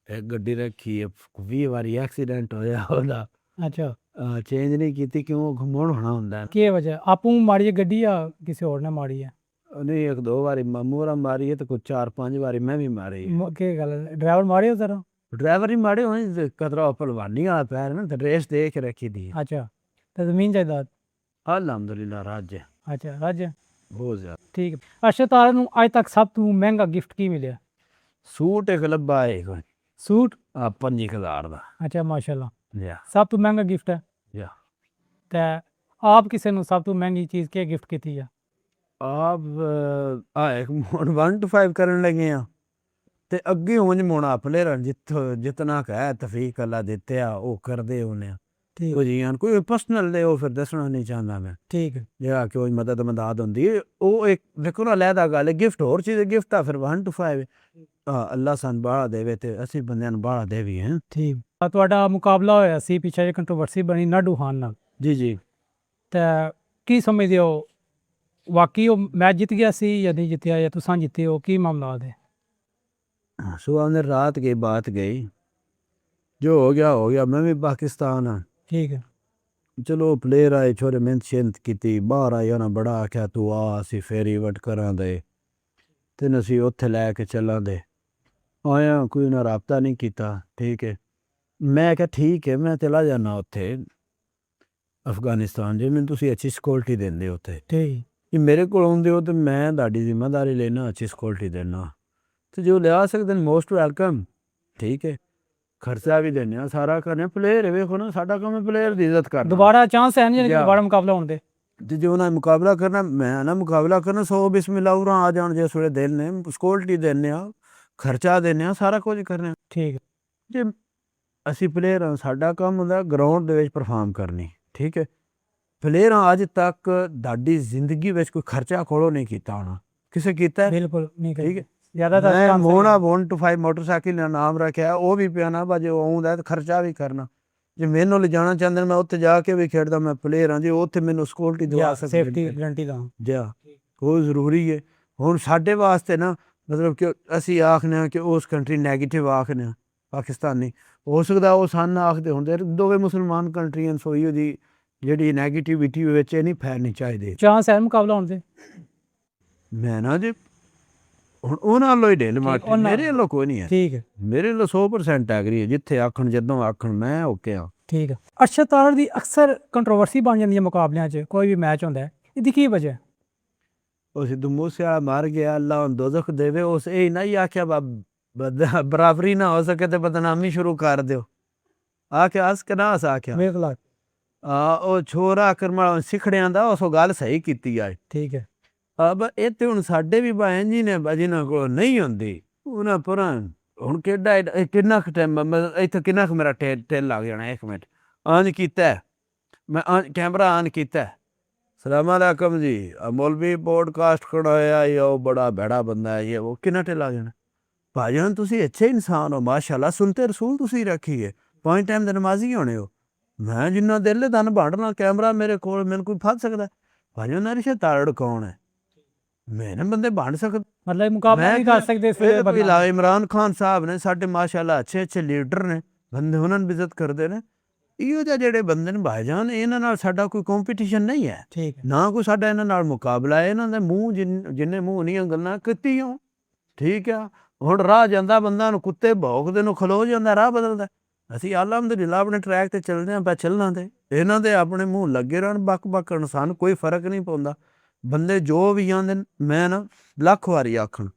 ਇੱਕ ਗੱਡੀ ਰੱਖੀ ਹੈ, 20 ਵਾਰੀ ਐਕਸੀਡੈਂਟ ਹੋਇਆ ਉਹਦਾ, ਅੱਛਾ, ਚੇਂਜ ਨਹੀਂ ਕੀਤੀ ਕਿਉਂ, ਘੁੰਮਣ ਹੋਣਾ ਹੁੰਦਾ। ਕੀ ਵਜ੍ਹਾ, ਆਪੂ ਮਾੜੀ ਹੈ ਗੱਡੀ ਜਾਂ ਕਿਸੇ ਹੋਰ ਨੇ ਮਾੜੀ ਹੈ? ਨਹੀਂ, 1-2 ਵਾਰੀ ਮੂਹਰਾ ਮਾਰੀ ਹੈ ਤੇ ਕੋਈ 4-5 ਵਾਰੀ ਮੈਂ ਵੀ ਮਾਰੀ। ਕੀ ਗੱਲ, ਡਰਾਈਵਰ ਮਾਰੇ ਹੋ ਜ਼ਰਾ? ਡਰਾਈਵਰ ਹੀ ਮਾੜੇ ਹੋਏ, ਕਦਰਾ ਭਲਵਾਨੀ ਵਾਲਾ ਪੈਰ ਨਾ, ਤੇ ਰੇਸ ਦੇ ਕੇ ਰੱਖੀ ਦੀ। ਅੱਛਾ, ਤੇ ਜ਼ਮੀਨ ਜਾਇਦਾਦ ਅਲਹਮਦੁਲਿਲਾ ਰਾਜ ਹੈ। ਅੱਛਾ, ਰਾਜ ਹੈ, ਬਹੁਤ ਜ਼ਿਆਦਾ, ਠੀਕ ਹੈ। ਅਰਸ਼ਦ ਤਾਰੜ ਨੂੰ ਅੱਜ ਤੱਕ ਸਭ ਤੋਂ ਮਹਿੰਗਾ ਗਿਫਟ ਕੀ ਮਿਲਿਆ? ਸੂਟ ਇੱਕ ਲੱਭਾ ਹੈ ਕੋਈ ਸੂਟ 5000 ਦਾ। ਅੱਛਾ, ਮਾਸ਼ਾਅੱਲਾ, ਸਭ ਤੋਂ ਮਹਿੰਗਾ ਗਿਫਟ ਹੈ। ਤੇ ਆਪ ਕਿਸੇ ਨੂੰ ਸਭ ਤੋਂ ਮਹਿੰਗੀ ਚੀਜ਼ ਕੀ ਗਿਫਟ ਕੀਤੀ ਹੈ? ਆਪ ਇੱਕ 1 to 5 ਕਰਨ ਲੱਗੇ ਆ ਤੇ ਅੱਗੇ ਉਂਝ ਮੋਣਾ ਪਲੇਅਰ ਜਿਤਨਾ ਕਹਿ ਤਫੀਕ ਅੱਲਾ ਦਿੱਤੇ ਆ ਉਹ ਕਰਦੇ ਉਹਨੇ, ਕੋਈ ਪਰਸਨਲ ਦੇ ਉਹ ਫਿਰ ਦੱਸਣਾ ਨਹੀਂ ਚਾਹੁੰਦਾ ਮੈਂ, ਠੀਕ ਹੈ। ਜਿਹੜਾ ਕਿ ਉਹ ਮਦਦ ਹੁੰਦੀ ਹੈ ਉਹ ਇੱਕ ਵੇਖੋ ਨਾ ਲਹਿਦਾ ਗੱਲ ਹੈ, ਗਿਫਟ ਹੋਰ ਚੀਜ਼ ਗਿਫਟ ਆ ਫਿਰ 1 to 5 ਅੱਲਾ ਸਾਨੂੰ ਬਾਹਲਾ ਦੇਵੇ ਤੇ ਅਸੀਂ ਬੰਦਿਆਂ ਨੂੰ ਬਾਹਲਾ ਦੇਵੀ ਹੈ, ਠੀਕ। ਤੁਹਾਡਾ ਮੁਕਾਬਲਾ ਹੋਇਆ ਸੀ ਪਿੱਛੇ ਜੇ ਕੰਟਰੋਵਰਸੀ ਬਣੀ ਨਾਡੂ ਖਾਨ ਨਾਲ, ਜੀ, ਤੇ ਕੀ ਸਮਝਦੇ ਹੋ, ਵਾਕਈ ਉਹ ਮੈਚ ਜਿੱਤ ਗਿਆ ਸੀ ਜਾਂ ਨਹੀਂ ਜਿੱਤਿਆ, ਜਾਂ ਤੁਸੀਂ ਜਿੱਤੇ ਹੋ, ਕੀ ਮਾਮਲਾ ਹੈ? ਸੁਬਹ ਨੇ ਰਾਤ ਗਈ ਬਾਤ ਗਈ, ਜੋ ਹੋ ਗਿਆ, ਮੈਂ ਵੀ ਪਾਕਿਸਤਾਨ ਹਾਂ, ਠੀਕ ਹੈ। ਚਲੋ ਪਲੇਅਰ ਆਏ ਛੋਰੇ ਮਿਹਨਤ ਕੀਤੀ, ਬਾਹਰ ਆਏ ਉਹਨਾਂ ਬੜਾ ਆਖਿਆ ਤੂੰ ਆ ਅਸੀਂ ਫੇਰ ਇਵੈਂਟ ਕਰਾਂਗੇ ਤੇ ਅਸੀਂ ਉੱਥੇ ਲੈ ਕੇ ਚੱਲਾਂਗੇ, ਆਇਆ ਕੋਈ ਨਾ ਰਾਬਤਾ ਨਹੀਂ ਕੀਤਾ, ਠੀਕ ਹੈ। ਮੈਂ ਕਿਹਾ ਠੀਕ ਹੈ, ਮੈਂ ਚਲਾ ਜਾਣਾ ਉੱਥੇ ਅਫਗਾਨਿਸਤਾਨ, ਜੇ ਮੈਨੂੰ ਤੁਸੀਂ ਅੱਛੀ ਸਿਕਿਉਰਿਟੀ ਦਿੰਦੇ ਹੋ ਉੱਥੇ, ਠੀਕ ਜੇ ਮੇਰੇ ਕੋਲ ਆਉਂਦੇ ਹੋ ਤਾਂ ਮੈਂ ਤੁਹਾਡੀ ਜ਼ਿੰਮੇਵਾਰੀ ਲੈਣਾ, ਅੱਛੀ ਸਿਕਿਉਰਿਟੀ ਦੇਣਾ, ਤੇ ਜੋ ਲਿਆ ਸਕਦੇ ਨੇ ਮੋਸਟ ਵੈਲਕਮ। ਠੀਕ ਹੈ, ਖਰਚਾ ਵੀ ਦਿੰਦੇ ਹਾਂ, ਸਾਰਾ ਕਰਨੇ, ਪਲੇਅਰ ਵੇਖੋ ਨਾ, ਸਾਡਾ ਕੰਮ ਹੈ ਪਲੇਅਰ ਦੀ ਇੱਜ਼ਤ ਕਰਨਾ। ਦੁਬਾਰਾ ਚਾਂਸ ਹੈ ਨਹੀਂ ਕਿ ਜਾਂ ਦੁਬਾਰਾ ਮੁਕਾਬਲਾ ਹੋਣ ਦੇ? ਤੇ ਜੇ ਉਹਨਾਂ ਮੁਕਾਬਲਾ ਕਰਨਾ, ਮੈਂ ਨਾ ਮੁਕਾਬਲਾ ਕਰਨਾ, 100 ਬਿਸਮਿਲ੍ਲਾ ਉਰਾਂ ਆ ਜਾਣ, ਜੇ ਥੋੜੇ ਦਿਲ ਨੇ, ਸਿਕਿਉਰਿਟੀ ਦਿੰਦੇ ਹਾਂ, ਖਰਚਾ ਦਿੰਦੇ ਹਾਂ, ਸਾਰਾ ਕੁਝ ਕਰਨੇ। ਠੀਕ ਜੇ ਅਸੀਂ ਪਲੇਅਰ ਹਾਂ, ਸਾਡਾ ਕੰਮ ਹੁੰਦਾ ਗਰਾਊਂਡ ਦੇ ਵਿੱਚ ਪਰਫਾਰਮ ਕਰਨੀ। ਠੀਕ ਹੈ, ਪਲੇਅਰ ਹਾਂ, ਅੱਜ ਤੱਕ ਤੁਹਾਡੀ ਜ਼ਿੰਦਗੀ ਵਿੱਚ ਕੋਈ ਖਰਚਾ ਕੋਲੋਂ ਨਹੀਂ ਕੀਤਾ ਹੋਣਾ, ਕਿਸੇ ਕੀਤਾ? ਬਿਲਕੁਲ ਨਹੀਂ ਠੀਕ ਹੈ, ਜ਼ਿਆਦਾਤਰ ਮੈਂ chance ਮੋਨਾ ਹੈ। 1 to 5 ਮੋਟਰਸਾਈਕਲ ਦਾ ਨਾਮ ਰੱਖਿਆ, ਉਹ ਵੀ ਪਿਆ ਨਾ ਬਾਜੇ ਆਉਂਦਾ ਤਾਂ ਖਰਚਾ ਵੀ ਕਰਨਾ। ਜੇ ਮੈਨੂੰ ਲਿਜਾਣਾ ਚਾਹੁੰਦੇ ਨੇ, ਮੈਂ ਉੱਥੇ ਜਾ ਕੇ ਵੀ ਖੇਡਦਾ, ਮੈਂ ਪਲੇਅਰ ਹਾਂ ਜੀ, ਉੱਥੇ ਮੈਨੂੰ ਸਿਕਿਉਰਿਟੀ ਦਵਾ ਸਕਦੇ ਸੇਫਟੀ ਗਰੰਟੀ ਦਾ ਜਾ, ਉਹ ਜ਼ਰੂਰੀ ਹੈ। ਹੁਣ ਸਾਡੇ ਵਾਸਤੇ ਨਾ, ਮਤਲਬ ਕਿ ਅਸੀਂ ਆਖਦੇ ਹਾਂ ਕਿ ਉਸ ਕੰਟਰੀ ਨੈਗੇਟਿਵ ਆਖਦੇ ਹਾਂ, ਪਾਕਿਸਤਾਨੀ, ਹੋ ਸਕਦਾ ਉਹ ਸਾਨੂੰ ਆਖਦੇ ਹੁੰਦੇ, ਦੋਵੇਂ ਮੁਸਲਮਾਨ ਕੰਟਰੀਆਂ ਸੋਈ ਉਹਦੀ ਜਿਹੜੀ ਨੈਗੇਟਿਵਿਟੀ ਵਿੱਚ ਇਹ ਨਹੀਂ ਫੈਲਣੀ ਚਾਹੀਦੀ। ਚਾਂਸ ਹੈ ਮੁਕਾਬਲਾ ਹੋਣ ਦੇ? ਮੈਂ ਨਾ ਜੀ ਹੁਣ ਉਹਨਾਂ ਵੱਲੋਂ ਹੀ ਢਿੱਲ ਮਾਰਤੀ, ਮੇਰੇ ਵੱਲੋਂ ਕੋਈ ਨਹੀਂ ਹੈ। ਠੀਕ ਹੈ, ਮੇਰੇ ਵੱਲੋਂ 100% ਐਗਰੀ ਹੈ, ਜਿੱਥੇ ਆਖਣ ਜਦੋਂ ਆਖਣ ਮੈਂ ਓਕੇ ਹਾਂ। ਠੀਕ ਹੈ। ਅਰਸ਼ਦ ਤਾਲੜ ਦੀ ਅਕਸਰ ਕੰਟਰੋਵਰਸੀ ਬਣ ਜਾਂਦੀ ਹੈ ਮੁਕਾਬਲਿਆਂ 'ਚ, ਕੋਈ ਵੀ ਮੈਚ ਹੁੰਦਾ ਹੈ, ਇਹਦੀ ਕੀ ਵਜ੍ਹਾ? ਉਹ ਸਿੱਧੂ ਮੂਸੇਵਾਲਾ ਮਰ ਗਿਆ, ਅੱਲਾ ਹੁਣ ਦੋਜ਼ਖ ਦੇਵੇ, ਉਸ ਇਹ ਨਹੀਂ ਆਖਿਆ ਬਰਾਬਰੀ ਨਾ ਹੋ ਸਕੇ ਤੇ ਬਦਨਾਮੀ ਸ਼ੁਰੂ ਕਰ ਦਿਓ, ਆਖਿਆ ਅਸ ਕਨਾ ਆਖਿਆ ਬਿਲਕੁਲ ਉਹ ਛੋਰਾ ਕਰਮਾ ਸਿਖੜਿਆਂ ਦਾ, ਉਸ ਗੱਲ ਸਹੀ ਕੀਤੀ ਆ। ਠੀਕ ਹੈ, ਇਹ ਤੇ ਹੁਣ ਸਾਡੇ ਵੀ ਭੈਣ ਜੀ ਨੇ ਜਿਨ੍ਹਾਂ ਕੋਲ ਨਹੀਂ ਹੁੰਦੀ, ਉਹਨਾਂ ਪੁਰਾਂ ਹੁਣ ਕਿੰਨਾ ਕੁ ਟਾਈਮ ਇੱਥੇ ਕਿੰਨਾ ਕੁ ਮੇਰਾ ਟੇਲ ਲੱਗ ਜਾਣਾ। 1 ਮਿੰਟ ਆਨ ਕੀਤਾ, ਮੈਂ ਕੈਮਰਾ ਆਨ ਕੀਤਾ, ਸਲਾਮ ਅਲੈਕਮ ਜੀ, ਮੌਲਵੀ ਪੋਡਕਾਸਟ ਖੜਾਇਆ, ਉਹ ਬੜਾ ਭੈੜਾ ਬੰਦਾ ਹੈ, ਇਹ ਉਹ ਕਿੰਨਾ ਟੇਲ ਲੱਗ ਜਾਣਾ। ਭਾਈਜਾਨ ਤੁਸੀਂ ਅੱਛੇ ਇਨਸਾਨ ਹੋ, ਮਾਸ਼ਾਅੱਲਾ, ਸੁਣਤੇ ਰਸੂਲ ਤੁਸੀਂ ਰੱਖੀ ਹੈ, 5 ਟਾਈਮ ਦੇ ਨਮਾਜ਼ੀ ਹੋਣੇ ਹੋ, ਮੈਂ ਜਿੰਨਾ ਦਿਲ ਹੈ ਤੁਹਾਨੂੰ ਬਾਂਟਣਾ, ਕੈਮਰਾ ਮੇਰੇ ਕੋਲ, ਮੈਨੂੰ ਕੋਈ ਫੜ ਸਕਦਾ? ਭਾਈਜਾਨ ਅਰਸ਼ਦ ਤਾਲੜ ਕੌਣ ਹੈ? ਮੈਂ ਨਾ ਬੰਦੇ ਬਣ ਸਕਦੇ, ਮਤਲਬ ਮੁਕਾਬਲਾ ਨਹੀਂ ਕਰ ਸਕਦੇ ਇਸ ਵੇਲੇ। ਇਮਰਾਨ ਖਾਨ ਸਾਹਿਬ ਨੇ ਸਾਡੇ ਮਾਸ਼ਾਅੱਲਾ ਅੱਛੇ ਲੀਡਰ ਨੇ, ਬੰਦੇ ਉਹਨਾਂ ਨੂੰ ਇੱਜ਼ਤ ਕਰਦੇ ਨੇ। ਇਹੋ ਜਿਹੇ ਜਿਹੜੇ ਬੰਦੇ ਨੇ ਭਾਈਜਾਨ, ਇਹਨਾਂ ਨਾਲ ਸਾਡਾ ਕੋਈ ਕੰਪੀਟੀਸ਼ਨ ਨਹੀਂ ਹੈ, ਠੀਕ ਹੈ, ਨਾ ਕੋਈ ਸਾਡਾ ਇਹਨਾਂ ਨਾਲ ਮੁਕਾਬਲਾ ਹੈ। ਇਹਨਾਂ ਦੇ ਮੂੰਹ ਜਿੰਨੇ ਮੂੰਹ ਨਹੀਂ ਗੱਲਾਂ ਕੀਤੀਆਂ। ਠੀਕ ਆ, ਹੁਣ ਰਾਹ ਜਾਂਦਾ ਬੰਦਾ ਨੂੰ ਕੁੱਤੇ ਭੌਂਕਦੇ ਨੂੰ ਖਲੋ ਜਾਂਦਾ, ਰਾਹ ਬਦਲਦਾ। ਅਸੀਂ ਅਲਹਮਦੁਲਿਲਾ ਆਪਣੇ ਟਰੈਕ ਤੇ ਚੱਲਦੇ ਹਾਂ, ਪਾ ਚੱਲਣਾ ਤੇ ਇਹਨਾਂ ਦੇ ਆਪਣੇ ਮੂੰਹ ਲੱਗੇ ਰਹਿਣ ਬੱਕ ਬੱਕਣ, ਸਾਨੂੰ ਕੋਈ ਫਰਕ ਨਹੀਂ ਪਾਉਂਦਾ। ਬੰਦੇ ਜੋ ਵੀ ਆਉਂਦੇ ਨੇ, ਮੈਂ ਨਾ ਲੱਖ ਵਾਰੀ ਆਖਣ,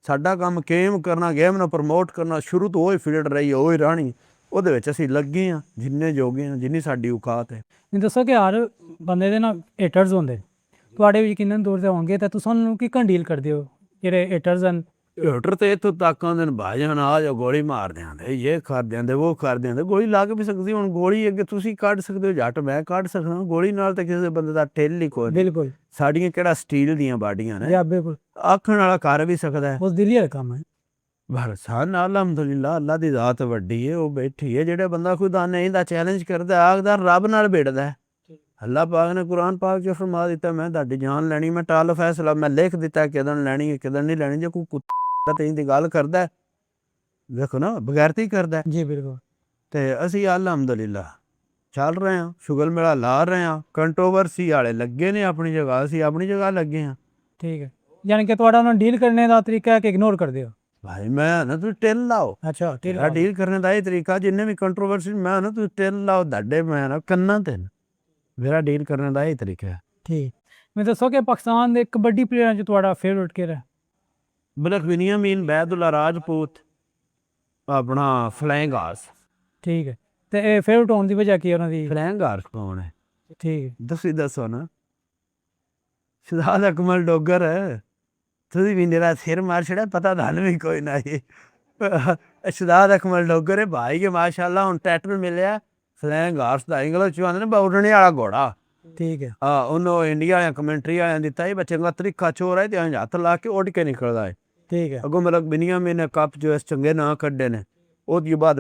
ਸਾਡਾ ਕੰਮ ਗੇਮ ਕਰਨਾ, ਗੇਮ ਨੂੰ ਪ੍ਰਮੋਟ ਕਰਨਾ, ਸ਼ੁਰੂ ਤੋਂ ਉਹ ਹੀ ਫੀਲਡ ਰਹੀ, ਉਹ ਹੀ ਰਾਣੀ, ਉਹਦੇ ਵਿੱਚ ਅਸੀਂ ਲੱਗੇ ਹਾਂ ਜਿੰਨੇ ਜੋਗੇ ਹਾਂ, ਜਿੰਨੀ ਸਾਡੀ ਔਕਾਤ ਹੈ। ਨਹੀਂ ਦੱਸੋ ਕਿ ਹਰ ਬੰਦੇ ਦੇ ਨਾ ਹੇਟਰਸ ਹੁੰਦੇ, ਤੁਹਾਡੇ ਵੀ ਯਕੀਨਨ ਦੂਰ ਦੇ ਹੋਣਗੇ, ਤਾਂ ਤੁਸੀਂ ਉਹਨਾਂ ਨੂੰ ਕੀ ਡੀਲ ਕਰਦੇ ਹੋ ਜਿਹੜੇ ਹੇਟਰਸ ਹਨ? ਹੇਟਰ ਤੇ ਇੱਥੋਂ ਤੱਕ ਆਉਂਦੇ ਨੇ, ਭਾਈਜਾਨ ਆ ਜਾਓ ਗੋਲੀ ਮਾਰ ਦਿਆਂਦੇ, ਇਹ ਕਰ ਦਿਆਂਦੇ, ਉਹ ਕਰ ਦਿਆਂਦੇ, ਗੋਲੀ ਲੱਗ ਵੀ ਸਕਦੀ। ਹੁਣ ਗੋਲੀ ਅੱਗੇ ਤੁਸੀਂ ਕੱਢ ਸਕਦੇ ਹੋ, ਜੱਟ ਮੈਂ ਕੱਢ ਸਕਦਾ, ਗੋਲੀ ਨਾਲ ਤਾਂ ਕਿਸੇ ਬੰਦੇ ਦਾ ਢਿੱਲ ਹੀ ਕੋਈ। ਬਿਲਕੁਲ, ਸਾਡੀਆਂ ਕਿਹੜਾ ਸਟੀਲ ਦੀਆਂ ਬਾਡੀਆਂ ਨੇ, ਬਿਲਕੁਲ, ਆਖਣ ਵਾਲਾ ਕਰ ਵੀ ਸਕਦਾ ਹੈ। ਉਸ ਦਿਲੀ ਦਾ ਕੰਮ ਹੈ। ਪਰ ਸਾਨੂੰ ਅਲਹਮਦੁਲਿਲਾ ਅੱਲਾ ਦੀ ਜ਼ਾਤ ਵੱਡੀ ਹੈ, ਉਹ ਬੈਠੀ ਹੈ। ਜਿਹੜਾ ਬੰਦਾ ਖੁਦਾ ਨਹੀਂ ਦਾ ਚੈਲੰਜ ਕਰਦਾ, ਆਖਦਾ ਰੱਬ ਨਾਲ ਭਿੜਦਾ। ਅੱਲਾ ਪਾਕ ਨੇ ਕੁਰਾਨ ਪਾਕ 'ਚ ਫਰਮਾ ਦਿੱਤਾ, ਮੈਂ ਤੁਹਾਡੀ ਜਾਨ ਲੈਣੀ, ਮੈਂ ਟਾਲ ਫੈਸਲਾ ਮੈਂ ਲਿਖ ਦਿੱਤਾ ਕਿਦਣ ਲੈਣੀ ਹੈ ਕਿਦਣ ਨਹੀਂ ਲੈਣੀ। ਜੇ ਕੋਈ ਕੁੱਤਾ ਤੇ ਦੀ ਗੱਲ ਕਰਦਾ, ਵੇਖੋ ਨਾ ਬਗੈਰਤੀ ਕਰਦਾ ਜੀ ਬਿਲਕੁਲ। ਤੇ ਅਸੀਂ ਅਲਹਮਦੁਲਿਲਾ ਚੱਲ ਰਹੇ ਹਾਂ, ਸ਼ੁਗਲ ਮੇਲਾ ਲਾ ਰਹੇ ਹਾਂ। ਕੰਟਰੋਵਰਸੀ ਵਾਲੇ ਲੱਗੇ ਨੇ ਆਪਣੀ ਜਗ੍ਹਾ, ਅਸੀਂ ਆਪਣੀ ਜਗ੍ਹਾ ਲੱਗੇ ਹਾਂ। ਠੀਕ ਹੈ, ਯਾਨੀ ਕਿ ਤੁਹਾਡਾ ਉਹਨਾਂ ਡੀਲ ਕਰਨੇ ਦਾ ਤਰੀਕਾ ਹੈ ਕਿ ਇਗਨੋਰ ਕਰਦੇ ਹੋ? ਭਾਈ ਮੈਂ ਨਾ ਤੁਸੀਂ ਟਿਲ ਲਾਓ। ਅੱਛਾ, ਤੇਰਾ ਡੀਲ ਕਰਨੇ ਦਾ ਇਹ ਤਰੀਕਾ, ਜਿੰਨੇ ਵੀ ਕੰਟਰੋਵਰਸੀ ਮੈਂ ਨਾ ਤੁਸੀਂ ਟਿਲ ਲਾਓ, ਤੁਹਾਡੇ ਮੈਂ ਨਾ ਕੰਨਾਂ ਤੇ ਮੇਰਾ ਡੀਲ ਕਰਨੇ ਦਾ ਇਹ ਤਰੀਕਾ ਹੈ। ਠੀਕ, ਮੈਂ ਦੱਸੋ ਕਿ ਪਾਕਿਸਤਾਨ ਦੇ ਕਬੱਡੀ ਪਲੇਅਰਾਂ 'ਚ ਤੁਹਾਡਾ ਫੇਵਰੇਟ ਕਿਹੜਾ? ਮਲਕ ਬਿਨਯਾਮੀਨ, ਬੈਦੁੱਲਾ ਰਾਜਪੂਤ, ਆਪਣਾ ਫਲੈਂਗ ਹਾਰਸ। ਠੀਕ ਹੈ, ਤੇ ਇਹ ਫੇਵਰੇਟ ਹੋਣ ਦੀ ਵਜ੍ਹਾ ਕੀ ਉਹਨਾਂ ਦੀ? ਫਲੈਂਗ ਹਾਰਸ ਕੌਣ ਹੈ? ਠੀਕ ਹੈ, ਤੁਸੀਂ ਦੱਸੋ ਨਾ। ਸ਼ਹਜ਼ਾਦ ਅਕਮਲ ਡੋਗਰ ਹੈ, ਤੁਸੀਂ ਵੀ ਮੇਰਾ ਸਿਰ ਮਾਰ ਛੜਿਆ, ਪਤਾ ਤੁਹਾਨੂੰ ਵੀ ਕੋਈ ਨਾ। ਸ਼ਹਜ਼ਾਦ ਅਕਮਲ ਡੋਗਰ ਹੈ ਭਾਈ ਕੇ ਮਾਸ਼ਾਅੱਲਾ, ਹੁਣ ਟਰੈਕਟਰ ਮਿਲਿਆ ਫਲੈਂਗ ਹਾਰਸ ਦਾ, ਇੰਗਲਿਸ਼ 'ਚ ਆਉਂਦੇ ਨੇ ਉੱਡਣੇ ਵਾਲਾ ਘੋੜਾ। ਠੀਕ ਹੈ, ਉਹਨੂੰ ਇੰਡੀਆ ਵਾਲਿਆਂ ਕਮੈਂਟਰੀ ਵਾਲਿਆਂ ਦਿੱਤਾ, ਇਹ ਬੱਚੇ ਦਾ ਤਰੀਕਾ ਚੋਰ ਹੈ, ਤੇ ਹੱਥ ਲਾ ਕੇ ਉੱਡ ਕੇ ਨਿਕਲਦਾ ਹੈ। ਠੀਕ ਹੈ, ਅੱਗੋਂ ਮਲਕ ਬਿਨਯਾਮੀਨ ਨੇ ਕੱਪ ਜੋ ਇਸ ਚੰਗੇ ਨਾਂ ਕੱਢੇ ਨੇ। ਉਹਦੀ ਬਾਅਦ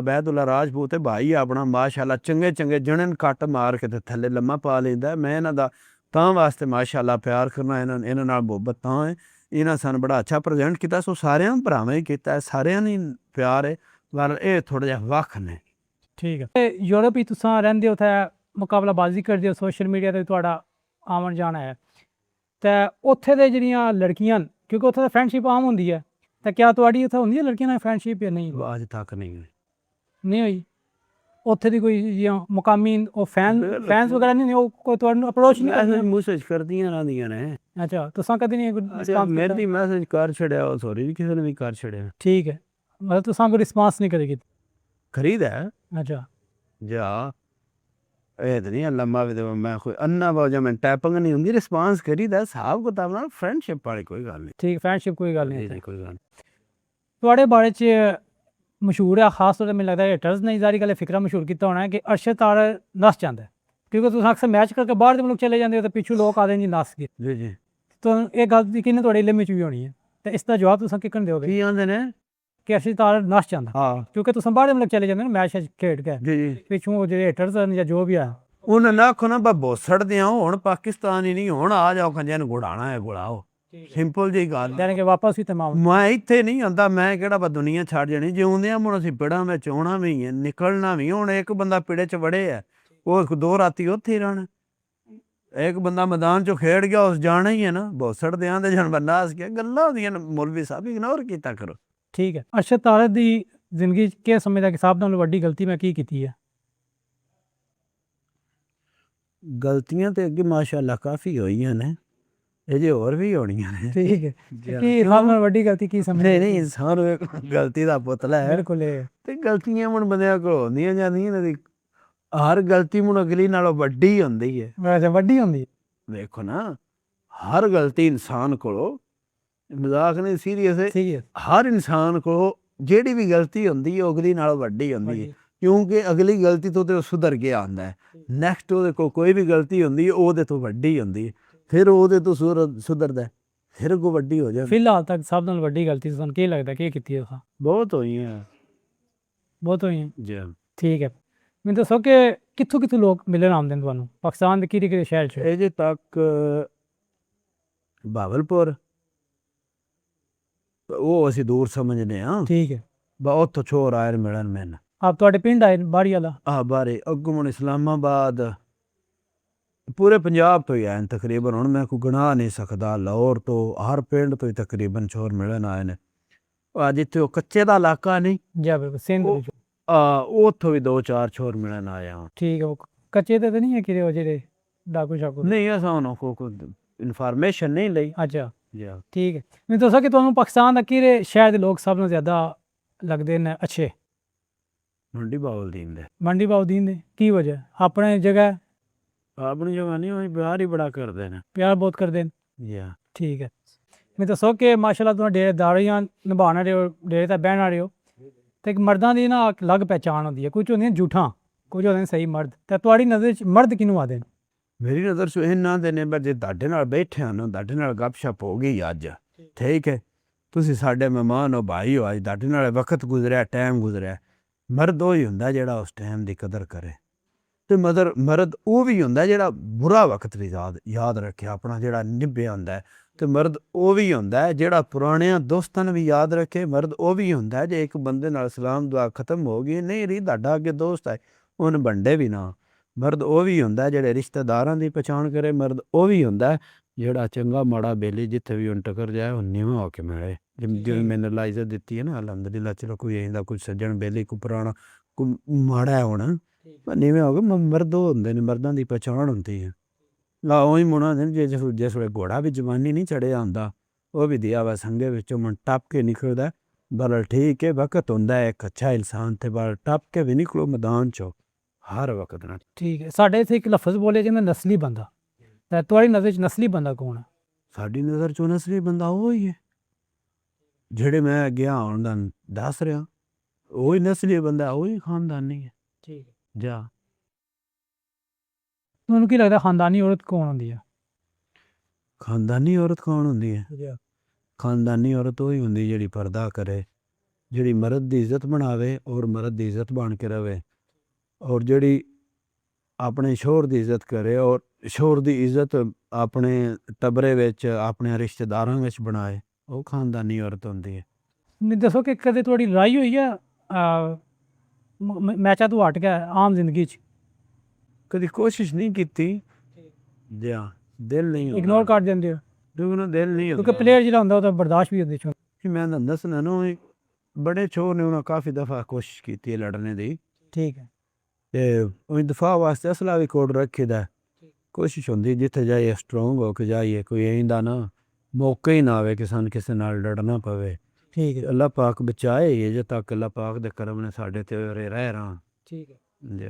ਬੈਦੁੱਲਾ ਰਾਜਪੂਤ ਹੈ ਭਾਈ ਆਪਣਾ ਮਾਸ਼ਾਅੱਲਾ, ਚੰਗੇ ਜਣਨ ਕੱਟ ਮਾਰ ਕੇ ਤੇ ਥੱਲੇ ਲੰਮਾ ਪਾ ਲੈਂਦਾ। ਮੈਂ ਇਹਨਾਂ ਦਾ ਤਾਂ ਵਾਸਤੇ ਮਾਸ਼ਾਅੱਲਾ ਪਿਆਰ ਕਰਨਾ, ਇਹਨਾਂ ਨਾਲ ਮੁਹੱਬਤ ਤਾਂ ਹੈ। ਇਹਨਾਂ ਸਾਨੂੰ ਬੜਾ ਅੱਛਾ ਪ੍ਰੈਜ਼ੈਂਟ ਕੀਤਾ, ਸੋ ਸਾਰਿਆਂ ਭਰਾਵਾਂ ਹੀ ਕੀਤਾ, ਸਾਰਿਆਂ ਨੂੰ ਪਿਆਰ ਹੈ, ਪਰ ਇਹ ਥੋੜ੍ਹਾ ਜਿਹਾ ਵੱਖ ਨੇ। ਠੀਕ ਹੈ, ਤੇ ਯੂਰਪ ਹੀ ਤੁਸੀਂ ਰਹਿੰਦੇ ਹੋ, ਉੱਥੇ ਮੁਕਾਬਲਾਬਾਜ਼ੀ ਕਰਦੇ ਹੋ, ਸੋਸ਼ਲ ਮੀਡੀਆ 'ਤੇ ਤੁਹਾਡਾ ਆਉਣ ਜਾਣਾ ਹੈ, ਤੇ ਉੱਥੇ ਦੇ ਜਿਹੜੀਆਂ ਲੜਕੀਆਂ, ਕਿਉਂਕਿ ਉੱਥੇ ਤਾਂ ਫਰੈਂਡਸ਼ਿਪ ਆਮ ਹੁੰਦੀ ਹੈ, ਤਾਂ ਕਿਆ ਤੁਹਾਡੀ ਉੱਥੇ ਹੁੰਦੀ ਹੈ ਲੜਕੀਆਂ ਨਾਲ ਫਰੈਂਡਸ਼ਿਪ ਜਾਂ ਨਹੀਂ? ਅੱਜ ਤੱਕ ਨਹੀਂ। ਨਹੀਂ ਹੋਈ ਉੱਥੇ ਦੀ ਕੋਈ ਜਾਂ ਮੁਕਾਮੀ ਉਹ ਫੈਨਸ ਵਗੈਰਾ ਨਹੀਂ ਉਹ ਕੋਈ ਤੁਹਾਨੂੰ ਅਪਰੋਚ ਨਹੀਂ ਮੈਸੇਜ ਕਰਦੇ? ਮੈਸੇਜ ਕਰਦੀਆਂ ਰਹਿੰਦੀਆਂ ਨੇ। ਅੱਛਾ ਤੁਸੀਂ ਕਦੀ ਨਹੀਂ ਰਿਸਪਾਂਸ ਮੇਰੀ ਮੈਸੇਜ ਕਰ ਛੜਿਆ ਉਹ ਸੋਰੀ ਵੀ ਕਿਸੇ ਨੇ ਵੀ ਕਰ ਛੜਿਆ। ਠੀਕ ਹੈ ਮਤਲਬ ਤੁਸੀਂ ਕੋਈ ਰਿਸਪਾਂਸ ਨਹੀਂ ਕਰੇਗੀ? ਖਰੀਦ ਹੈ ਅੱਛਾ ਜਾ ਇਹ ਤਾਂ ਨਹੀਂ ਲੰਮਾ ਵੀ ਮੈਂ ਕੋਈ ਅੰਨਾ ਬਾਜਾ ਮੈਂ ਟੈਪਿੰਗ ਨਹੀਂ ਹੁੰਦੀ ਰਿਸਪਾਂਸ ਕਰੀਦਾ ਹਿਸਾਬ ਕਿਤਾਬ ਨਾਲ ਫਰੈਂਡਸ਼ਿਪ ਵਾਲੀ ਕੋਈ ਗੱਲ ਨਹੀਂ। ਠੀਕ ਫਰੈਂਡਸ਼ਿਪ ਕੋਈ ਗੱਲ ਨਹੀਂ ਕੋਈ ਗੱਲ ਤੁਹਾਡੇ ਬਾਰੇ 'ਚ ਮਸ਼ਹੂਰ ਹੈ ਖਾਸ ਤੌਰ 'ਤੇ ਮੈਨੂੰ ਲੱਗਦਾ ਹੇਟਰਸ ਨੇ ਜ਼ਾਰੀ ਗੱਲ ਫਿਕਰਾ ਮਸ਼ਹੂਰ ਕੀਤਾ ਹੋਣਾ ਹੈ ਕਿ ਅਰਸ਼ਦ ਤਾਰ ਨਸ ਜਾਂਦਾ ਕਿਉਂਕਿ ਤੁਸੀਂ ਅਕਸਰ ਮੈਚ ਕਰਕੇ ਬਾਹਰ ਦੇ ਮੁਲਕ ਚਲੇ ਜਾਂਦੇ ਹੋ ਤਾਂ ਪਿੱਛੋਂ ਲੋਕ ਆਦੇ ਜੀ ਨਸ ਗਏ ਜੀ ਜੀ ਤਾਂ ਇਹ ਗੱਲ ਦੀ ਕਿੰਨੇ ਤੁਹਾਡੇ ਇਲਮ ਵਿੱਚ ਵੀ ਹੋਣੀ ਹੈ ਤੇ ਇਸ ਦਾ ਜਵਾਬ ਤੁਸੀਂ ਕਿੱਕਣ ਦਿਓਗੇ ਕੀ ਆਂਦੇ ਨੇ ਕਿ ਅਰਸ਼ਦ ਤਾਰ ਨਸ ਜਾਂਦਾ? ਹਾਂ ਕਿਉਂਕਿ ਤੁਸੀਂ ਬਾਹਰ ਦੇ ਮੁਲਕ ਚਲੇ ਜਾਂਦੇ ਹੋ ਮੈਚ ਖੇਡ ਕੇ ਜੀ ਜੀ ਪਿੱਛੋਂ ਜਿਹੜੇ ਹੇਟਰਸ ਹਨ ਜਾਂ ਜੋ ਵੀ ਆ ਉਹਨਾਂ ਨਾ ਆਖੋ ਨਾ ਬੋਸੜਦੇ ਆ ਹੁਣ ਪਾਕਿਸਤਾਨ ਹੀ ਨਹੀਂ ਹੁਣ ਆ ਜਾਓ ਖੰਜੇ ਨੂੰ ਗੁੜਾਣਾ ਹੈ ਗੁੜਾਓ ਸਿੰਪਲ ਜਿਹੀ ਗੱਲ ਯਾਨੀ ਕਿ ਵਾਪਸ ਵੀ ਤਮਾਮ ਮੈਂ ਇੱਥੇ ਨਹੀਂ ਆਂਦਾ ਮੈਂ ਕਿਹੜਾ ਬਾ ਦੁਨੀਆ ਛੱਡ ਜਾਣੀ ਜਿਉਂਦਿਆਂ ਹੁਣ ਅਸੀਂ ਪਿੜਾਂ ਵਿੱਚ ਆਉਣਾ ਵੀ ਹੈ ਨਿਕਲਣਾ ਵੀ ਹੁਣ ਇੱਕ ਬੰਦਾ ਪਿੜੇ 'ਚ ਵੜੇ ਆ ਉਹ 2 ਰਾਤੀ ਉੱਥੇ ਹੀ ਰਹਿਣਾ ਇੱਕ ਬੰਦਾ ਮੈਦਾਨ 'ਚੋਂ ਖੇਡ ਗਿਆ ਉਸ ਜਾਣਾ ਹੀ ਹੈ ਨਾ ਬੋਸੜਦੇ ਆਂ ਦੇ ਜਨ ਬੰਦਾ ਹੱਸ ਗਿਆ ਗੱਲਾਂ ਹੁੰਦੀਆਂ ਮੌਲਵੀ ਸਾਹਿਬ ਇਗਨੋਰ ਕੀਤਾ ਕਰੋ। ਠੀਕ ਹੈ ਅਰਸ਼ਦ ਤਾਰ ਦੀ ਜ਼ਿੰਦਗੀ 'ਚ ਕਿਹ ਸਮਝਦਾ ਕਿ ਸਭ ਨਾਲੋਂ ਵੱਡੀ ਗਲਤੀ ਮੈਂ ਕੀ ਕੀਤੀ ਹੈ? ਗਲਤੀਆਂ ਤੇ ਅੱਗੇ ਮਾਸ਼ਾਅੱਲਾ ਕਾਫੀ ਹੋਈਆਂ ਨੇ ਇਹ ਜੇ ਹੋਰ ਵੀ ਹੋਣੀਆਂ ਨੇ। ਠੀਕ ਹੈ ਕੀ ਸਭ ਨਾਲੋਂ ਵੱਡੀ ਗਲਤੀ ਕੀ ਸਮਝਦੇ? ਨਹੀਂ ਇਨਸਾਨ ਗਲਤੀ ਦਾ ਪੁਤਲਾ ਹੈ ਬਿਲਕੁਲ ਤੇ ਗਲਤੀਆਂ ਹੁਣ ਬੰਦਿਆਂ ਕੋਲ ਹੁੰਦੀਆਂ ਜਾਂਦੀਆਂ ਨੇ ਹਰ ਗਲਤੀ ਹੁਣ ਅਗਲੀ ਨਾਲੋਂ ਵੱਡੀ ਹੁੰਦੀ ਹੈ। ਵੈਸੇ ਵੱਡੀ ਹੁੰਦੀ ਵੇਖੋ ਨਾ ਹਰ ਗਲਤੀ ਇਨਸਾਨ ਕੋਲੋਂ ਮਜ਼ਾਕ ਨਹੀਂ ਸੀਰੀਅਸ ਹੈ ਠੀਕ ਹੈ ਹਰ ਇਨਸਾਨ ਕੋਲੋਂ ਜਿਹੜੀ ਵੀ ਗਲਤੀ ਹੁੰਦੀ ਹੈ ਉਹ ਅਗਲੀ ਨਾਲੋਂ ਵੱਡੀ ਹੁੰਦੀ ਹੈ ਕਿਉਂਕਿ ਅਗਲੀ ਗਲਤੀ ਤੋਂ ਤੇ ਉਹ ਸੁਧਰ ਗਿਆ ਆਉਂਦਾ ਹੈ ਨੈਕਸਟ ਉਹਦੇ ਕੋਲ ਕੋਈ ਵੀ ਗਲਤੀ ਹੁੰਦੀ ਹੈ ਉਹਦੇ ਤੋਂ ਵੱਡੀ ਹੁੰਦੀ ਹੈ ਫਿਰ ਉਹਦੇ ਤੋਂ ਸੁਧਰਦਾ ਫਿਰ ਅੱਗੋਂ ਵੱਡੀ ਹੋ ਜਾਂਦੀ। ਫਿਲਹਾਲ ਤੱਕ ਸਭ ਨਾਲੋਂ ਵੱਡੀ ਗਲਤੀ ਤੁਹਾਨੂੰ ਕੀ ਲੱਗਦਾ ਕੀ ਕੀਤੀ ਹੈ? ਬਹੁਤ ਹੋਈਆਂ ਬਹੁਤ ਹੋਈਆਂ ਜੀ। ਠੀਕ ਹੈ ਮੈਨੂੰ ਦੱਸੋ ਕਿ ਕਿੱਥੋਂ ਕਿੱਥੋਂ ਲੋਕ ਮਿਲਣ ਆਉਂਦੇ ਨੇ ਤੁਹਾਨੂੰ ਪਾਕਿਸਤਾਨ ਦੇ ਕਿਹੜੇ ਕਿਹੜੇ ਸ਼ਹਿਰ 'ਚ? ਅਜੇ ਤੱਕ ਬਾਵਲਪੁਰ ਉਹ ਅਸੀਂ ਦੂਰ ਸਮਝਦੇ ਹਾਂ ਠੀਕ ਹੈ ਬਹੁਤ ਛੋਰ ਆਏ ਮਿਲਣ ਮੈਨ ਆਪ ਤੁਹਾਡੇ ਪਿੰਡ ਆਏ ਬਾਰੀ ਵਾਲਾ ਬਾਰੇ ਅੱਗੋਂ ਇਸਲਾਮਾਬਾਦ ਪੂਰੇ ਪੰਜਾਬ ਤੋਂ ਹੀ ਆਏ ਤਕਰੀਬਨ ਹੁਣ ਮੈਂ ਕੋਈ ਗਿਣਾ ਨਹੀਂ ਸਕਦਾ ਲਾਹੌਰ ਤੋਂ ਹਰ ਪਿੰਡ ਤੋਂ ਹੀ ਤਕਰੀਬਨ ਛੋਰ ਮਿਲਣ ਆਏ ਨੇ ਅੱਜ ਇੱਥੇ ਉਹ ਕੱਚੇ ਦਾ ਇਲਾਕਾ ਨਹੀਂ ਜੀ ਬਿਲਕੁਲ ਸਿੰਧ ਵਿੱਚ ਉੱਥੋਂ ਵੀ 2-4 ਛੋਰ ਮਿਲਣ ਆਏ ਹਾਂ। ਠੀਕ ਹੈ ਉਹ ਕੱਚੇ ਤੇ ਨਹੀਂ ਹੈ ਕਿ ਉਹ ਜਿਹੜੇ ਡਾਕੂ ਸ਼ਾਕੂ? ਨਹੀਂ ਅਸਾਂ ਉਹਨਾਂ ਕੋਈ ਇਨਫੋਰਮੇਸ਼ਨ ਨਹੀਂ ਲਈ। ਅੱਛਾ ਜੀ ਠੀਕ ਹੈ ਮੈਨੂੰ ਦੱਸੋ ਕਿ ਤੁਹਾਨੂੰ ਪਾਕਿਸਤਾਨ ਦਾ ਕਿਹੜੇ ਸ਼ਹਿਰ ਦੇ ਲੋਕ ਸਭ ਤੋਂ ਜ਼ਿਆਦਾ ਲੱਗਦੇ ਨੇ ਅੱਛੇ? ਮੰਡੀ ਬਾਉਲਦੀਨ ਦੇ। ਮੰਡੀ ਬਾਉਦੀਨ ਦੇ ਕੀ ਵਜ੍ਹਾ? ਆਪਣੇ ਜਗ੍ਹਾ ਆਪਣੀ ਜਗ੍ਹਾ ਨਹੀਂ ਹੋਈ ਪਿਆਰ ਹੀ ਬੜਾ ਕਰਦੇ ਨੇ ਪਿਆਰ ਬਹੁਤ ਕਰਦੇ ਨੇ ਜੀ ਠੀਕ ਹੈ ਮੈਨੂੰ ਦੱਸੋ ਕਿ ਮਾਸ਼ਾਅੱਲਾ ਤੁਸੀਂ ਡੇਰੇਦਾਰੀਆਂ ਨਿਭਾਉਣ ਰਹੇ ਹੋ ਡੇਰੇ ਤਾਂ ਬਹਿਣ ਰਹੇ ਹੋ ਤੇ ਇੱਕ ਮਰਦਾਂ ਦੀ ਨਾ ਅਲੱਗ ਪਹਿਚਾਣ ਹੁੰਦੀ ਹੈ ਕੁਝ ਹੁੰਦੀਆਂ ਝੂਠਾਂ ਕੁਝ ਹੁੰਦੇ ਨੇ ਸਹੀ ਮਰਦ ਤੇ ਤੁਹਾਡੀ ਨਜ਼ਰ 'ਚ ਮਰਦ ਕਿਹਨੂੰ ਆਦੇ ਨੇ? ਮੇਰੀ ਨਜ਼ਰ 'ਚ ਇਹਨਾਂ ਦੇ ਨੇ ਜੇ ਤੁਹਾਡੇ ਨਾਲ ਬੈਠੇ ਹਨ ਤੁਹਾਡੇ ਨਾਲ ਗੱਪਸ਼ਪ ਹੋ ਗਈ ਅੱਜ ਠੀਕ ਹੈ ਤੁਸੀਂ ਸਾਡੇ ਮਹਿਮਾਨ ਹੋ ਭਾਈ ਹੋ ਅੱਜ ਤੁਹਾਡੇ ਨਾਲ ਵਕਤ ਗੁਜ਼ਰਿਆ ਟਾਈਮ ਗੁਜ਼ਰਿਆ ਮਰਦ ਉਹ ਹੀ ਹੁੰਦਾ ਜਿਹੜਾ ਉਸ ਟਾਈਮ ਦੀ ਕਦਰ ਕਰੇ ਤੇ ਮਰਦ ਉਹ ਵੀ ਹੁੰਦਾ ਜਿਹੜਾ ਬੁਰਾ ਵਕਤ ਵੀ ਯਾਦ ਰੱਖੇ ਆਪਣਾ ਜਿਹੜਾ ਨਿਭਿਆ ਹੁੰਦਾ ਤੇ ਮਰਦ ਉਹ ਵੀ ਹੁੰਦਾ ਜਿਹੜਾ ਪੁਰਾਣਿਆਂ ਦੋਸਤਾਂ ਨੂੰ ਵੀ ਯਾਦ ਰੱਖੇ ਮਰਦ ਉਹ ਵੀ ਹੁੰਦਾ ਜੇ ਇੱਕ ਬੰਦੇ ਨਾਲ ਸਲਾਮ ਦੁਆ ਖਤਮ ਹੋ ਗਈ ਨਹੀਂ ਰਹੀ ਤੁਹਾਡਾ ਅੱਗੇ ਦੋਸਤ ਹੈ ਉਹਨ ਬੰਡੇ ਵੀ ਨਾ ਮਰਦ ਉਹ ਵੀ ਹੁੰਦਾ ਜਿਹੜੇ ਰਿਸ਼ਤੇਦਾਰਾਂ ਦੀ ਪਛਾਣ ਕਰੇ ਮਰਦ ਉਹ ਵੀ ਹੁੰਦਾ ਜਿਹੜਾ ਚੰਗਾ ਮਾੜਾ ਬੇਲੀ ਜਿੱਥੇ ਵੀ ਹੁਣ ਟਕਰ ਜਾਏ ਉਹ ਨੀਵਾਂ ਹੋ ਕੇ ਮਿਲੇ ਜਿਵੇਂ ਮੈਨੂੰ ਅੱਲਾ ਇੱਜ਼ਤ ਦਿੱਤੀ ਹੈ ਨਾ ਅਲਹਮਦੁਲਿਲਾ ਚਲੋ ਕੋਈ ਇਹਦਾ ਕੋਈ ਸੱਜਣ ਬੇਲੀ ਕੋਈ ਪੁਰਾਣਾ ਕੋਈ ਮਾੜਾ ਹੋਣਾ ਨੀਵੇਂ ਹੋ ਗਏ ਮਰਦ ਉਹ ਹੁੰਦੇ ਨੇ ਮਰਦਾਂ ਦੀ ਪਛਾਣ ਹੁੰਦੀ ਹੈ ਲਾ ਉਹੀ ਮੁਣਾ ਨੇ ਜਿਸ ਵੇਲੇ ਘੋੜਾ ਵੀ ਜਵਾਨੀ ਨਹੀਂ ਚੜਿਆ ਹੁੰਦਾ ਉਹ ਵੀ ਦਿਆ ਵਾ ਸੰਗੇ ਵਿੱਚੋਂ ਮਨ ਟੱਪ ਕੇ ਨਿਕਲਦਾ ਬਲ ਠੀਕ ਹੈ ਵਕਤ ਹੁੰਦਾ ਇੱਕ ਅੱਛਾ ਇਨਸਾਨ ਤੇ ਬਲ ਟੱਪ ਕੇ ਵੀ ਨਿਕਲੋ ਮੈਦਾਨ 'ਚੋਂ ਹਰ ਵਕਤ ਨਾਲ ਠੀਕ ਹੈ ਸਾਡੇ ਇੱਥੇ ਇੱਕ ਲਫ਼ਜ਼ ਬੋਲੇ ਜਾਂਦਾ ਨਸਲੀ ਬੰਦਾ ਤਾਂ ਤੁਹਾਡੀ ਨਜ਼ਰ 'ਚ ਨਸਲੀ ਬੰਦਾ ਕੌਣ ਹੈ? ਸਾਡੀ ਨਜ਼ਰ 'ਚੋਂ ਨਸਲੀ ਬੰਦਾ ਉਹ ਹੀ ਹੈ ਜਿਹੜੇ ਮੈਂ ਅੱਗੇ ਆਉਣ ਦਾ ਦੱਸ ਰਿਹਾ ਉਹ ਹੀ ਨਸਲੀ ਬੰਦਾ ਉਹ ਹੀ ਖਾਨਦਾਨੀ ਹੈ। ਠੀਕ ਹੈ ਜਾ ਤੁਹਾਨੂੰ ਕੀ ਲੱਗਦਾ ਖਾਨਦਾਨੀ ਔਰਤ ਕੌਣ ਹੁੰਦੀ ਹੈ? ਖਾਨਦਾਨੀ ਔਰਤ ਕੌਣ ਹੁੰਦੀ ਹੈ? ਖਾਨਦਾਨੀ ਔਰਤ ਉਹ ਹੀ ਹੁੰਦੀ ਜਿਹੜੀ ਪਰਦਾ ਕਰੇ ਜਿਹੜੀ ਮਰਦ ਦੀ ਇੱਜ਼ਤ ਬਣਾਵੇ ਔਰ ਮਰਦ ਦੀ ਇੱਜ਼ਤ ਬਣ ਕੇ ਰਵੇ ਔਰ ਜਿਹੜੀ ਆਪਣੇ ਸ਼ੋਹਰ ਦੀ ਇੱਜ਼ਤ ਕਰੇ ਔਰ ਸ਼ੋਹਰ ਦੀ ਇੱਜ਼ਤ ਆਪਣੇ ਟੱਬਰੇ ਵਿੱਚ ਆਪਣੇ ਰਿਸ਼ਤੇਦਾਰਾਂ ਵਿੱਚ ਬਣਾਏ ਉਹ ਖਾਨਦਾਨੀ ਔਰਤ ਹੁੰਦੀ ਹੈ। ਮੈਨੂੰ ਦੱਸੋ ਕਿ ਕਦੇ ਤੁਹਾਡੀ ਲੜਾਈ ਹੋਈ ਹੈ ਮੈਚਾਂ ਤੋਂ ਹਟ ਗਿਆ ਆਮ ਜ਼ਿੰਦਗੀ 'ਚ? ਕਦੀ ਕੋਸ਼ਿਸ਼ ਨਹੀਂ ਕੀਤੀ ਜਾਂ ਦਿਲ ਨਹੀਂ ਇਗਨੋਰ ਕਰ ਦਿੰਦੇ ਹੋ? ਕਿਉਂਕਿ ਦਿਲ ਨਹੀਂ ਕਿਉਂਕਿ ਪਲੇਅਰ ਜਿਹੜਾ ਹੁੰਦਾ ਉਹ ਤਾਂ ਬਰਦਾਸ਼ਤ ਵੀ ਹੁੰਦੀ ਮੈਂ ਤੁਹਾਨੂੰ ਦੱਸਣਾ ਨਾ بڑے چور نے انہوں کافی دفعہ کوشش کی ہے لڑنے دی ٹھیک ہے تے ان دفاع واسطے اسلحہ بھی کوڈ رکھے دا کوشش ہوندی جتھے جائیے سٹرونگ ہو کے جائیے کوئی ایندا نا موقع ہی نہ آوے کہ سان کسی نال لڑنا پوے ٹھیک ہے اللہ پاک بچائے یہ جے تک اللہ پاک دے کرم نے ساڈے تے رہ رہا ٹھیک ہے جی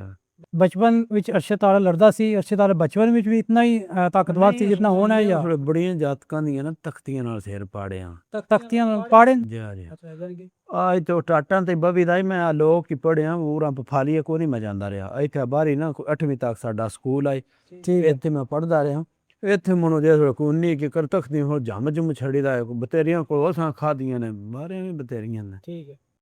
بچپن وچ ارشد تعالی لڑدا سی ارشد تعالی بچپن وچ بھی اتنا ہی طاقتور سی جتنا ہونا ہے یا بڑیاں جاتکاں دیاں نا تختیاں نال سر پاڑے ہاں تختیاں پاڑے جی جی آج تو ٹاٹاں تے بوی دا میں لوگ کی پڑھیا اوراں پھالیے کو نہیں میں جاندا رہیا ایتھے باری نا 8ویں تک ساڈا سکول آئی ٹھیک ہے ایتھے میں پڑھدا رہیا ایتھے منو جے کو 19 کی کر تختی ہو جم چھڑی دا بتیریاں کو اساں کھادیاں نے مارے بھی بتیریاں نے ٹھیک ہے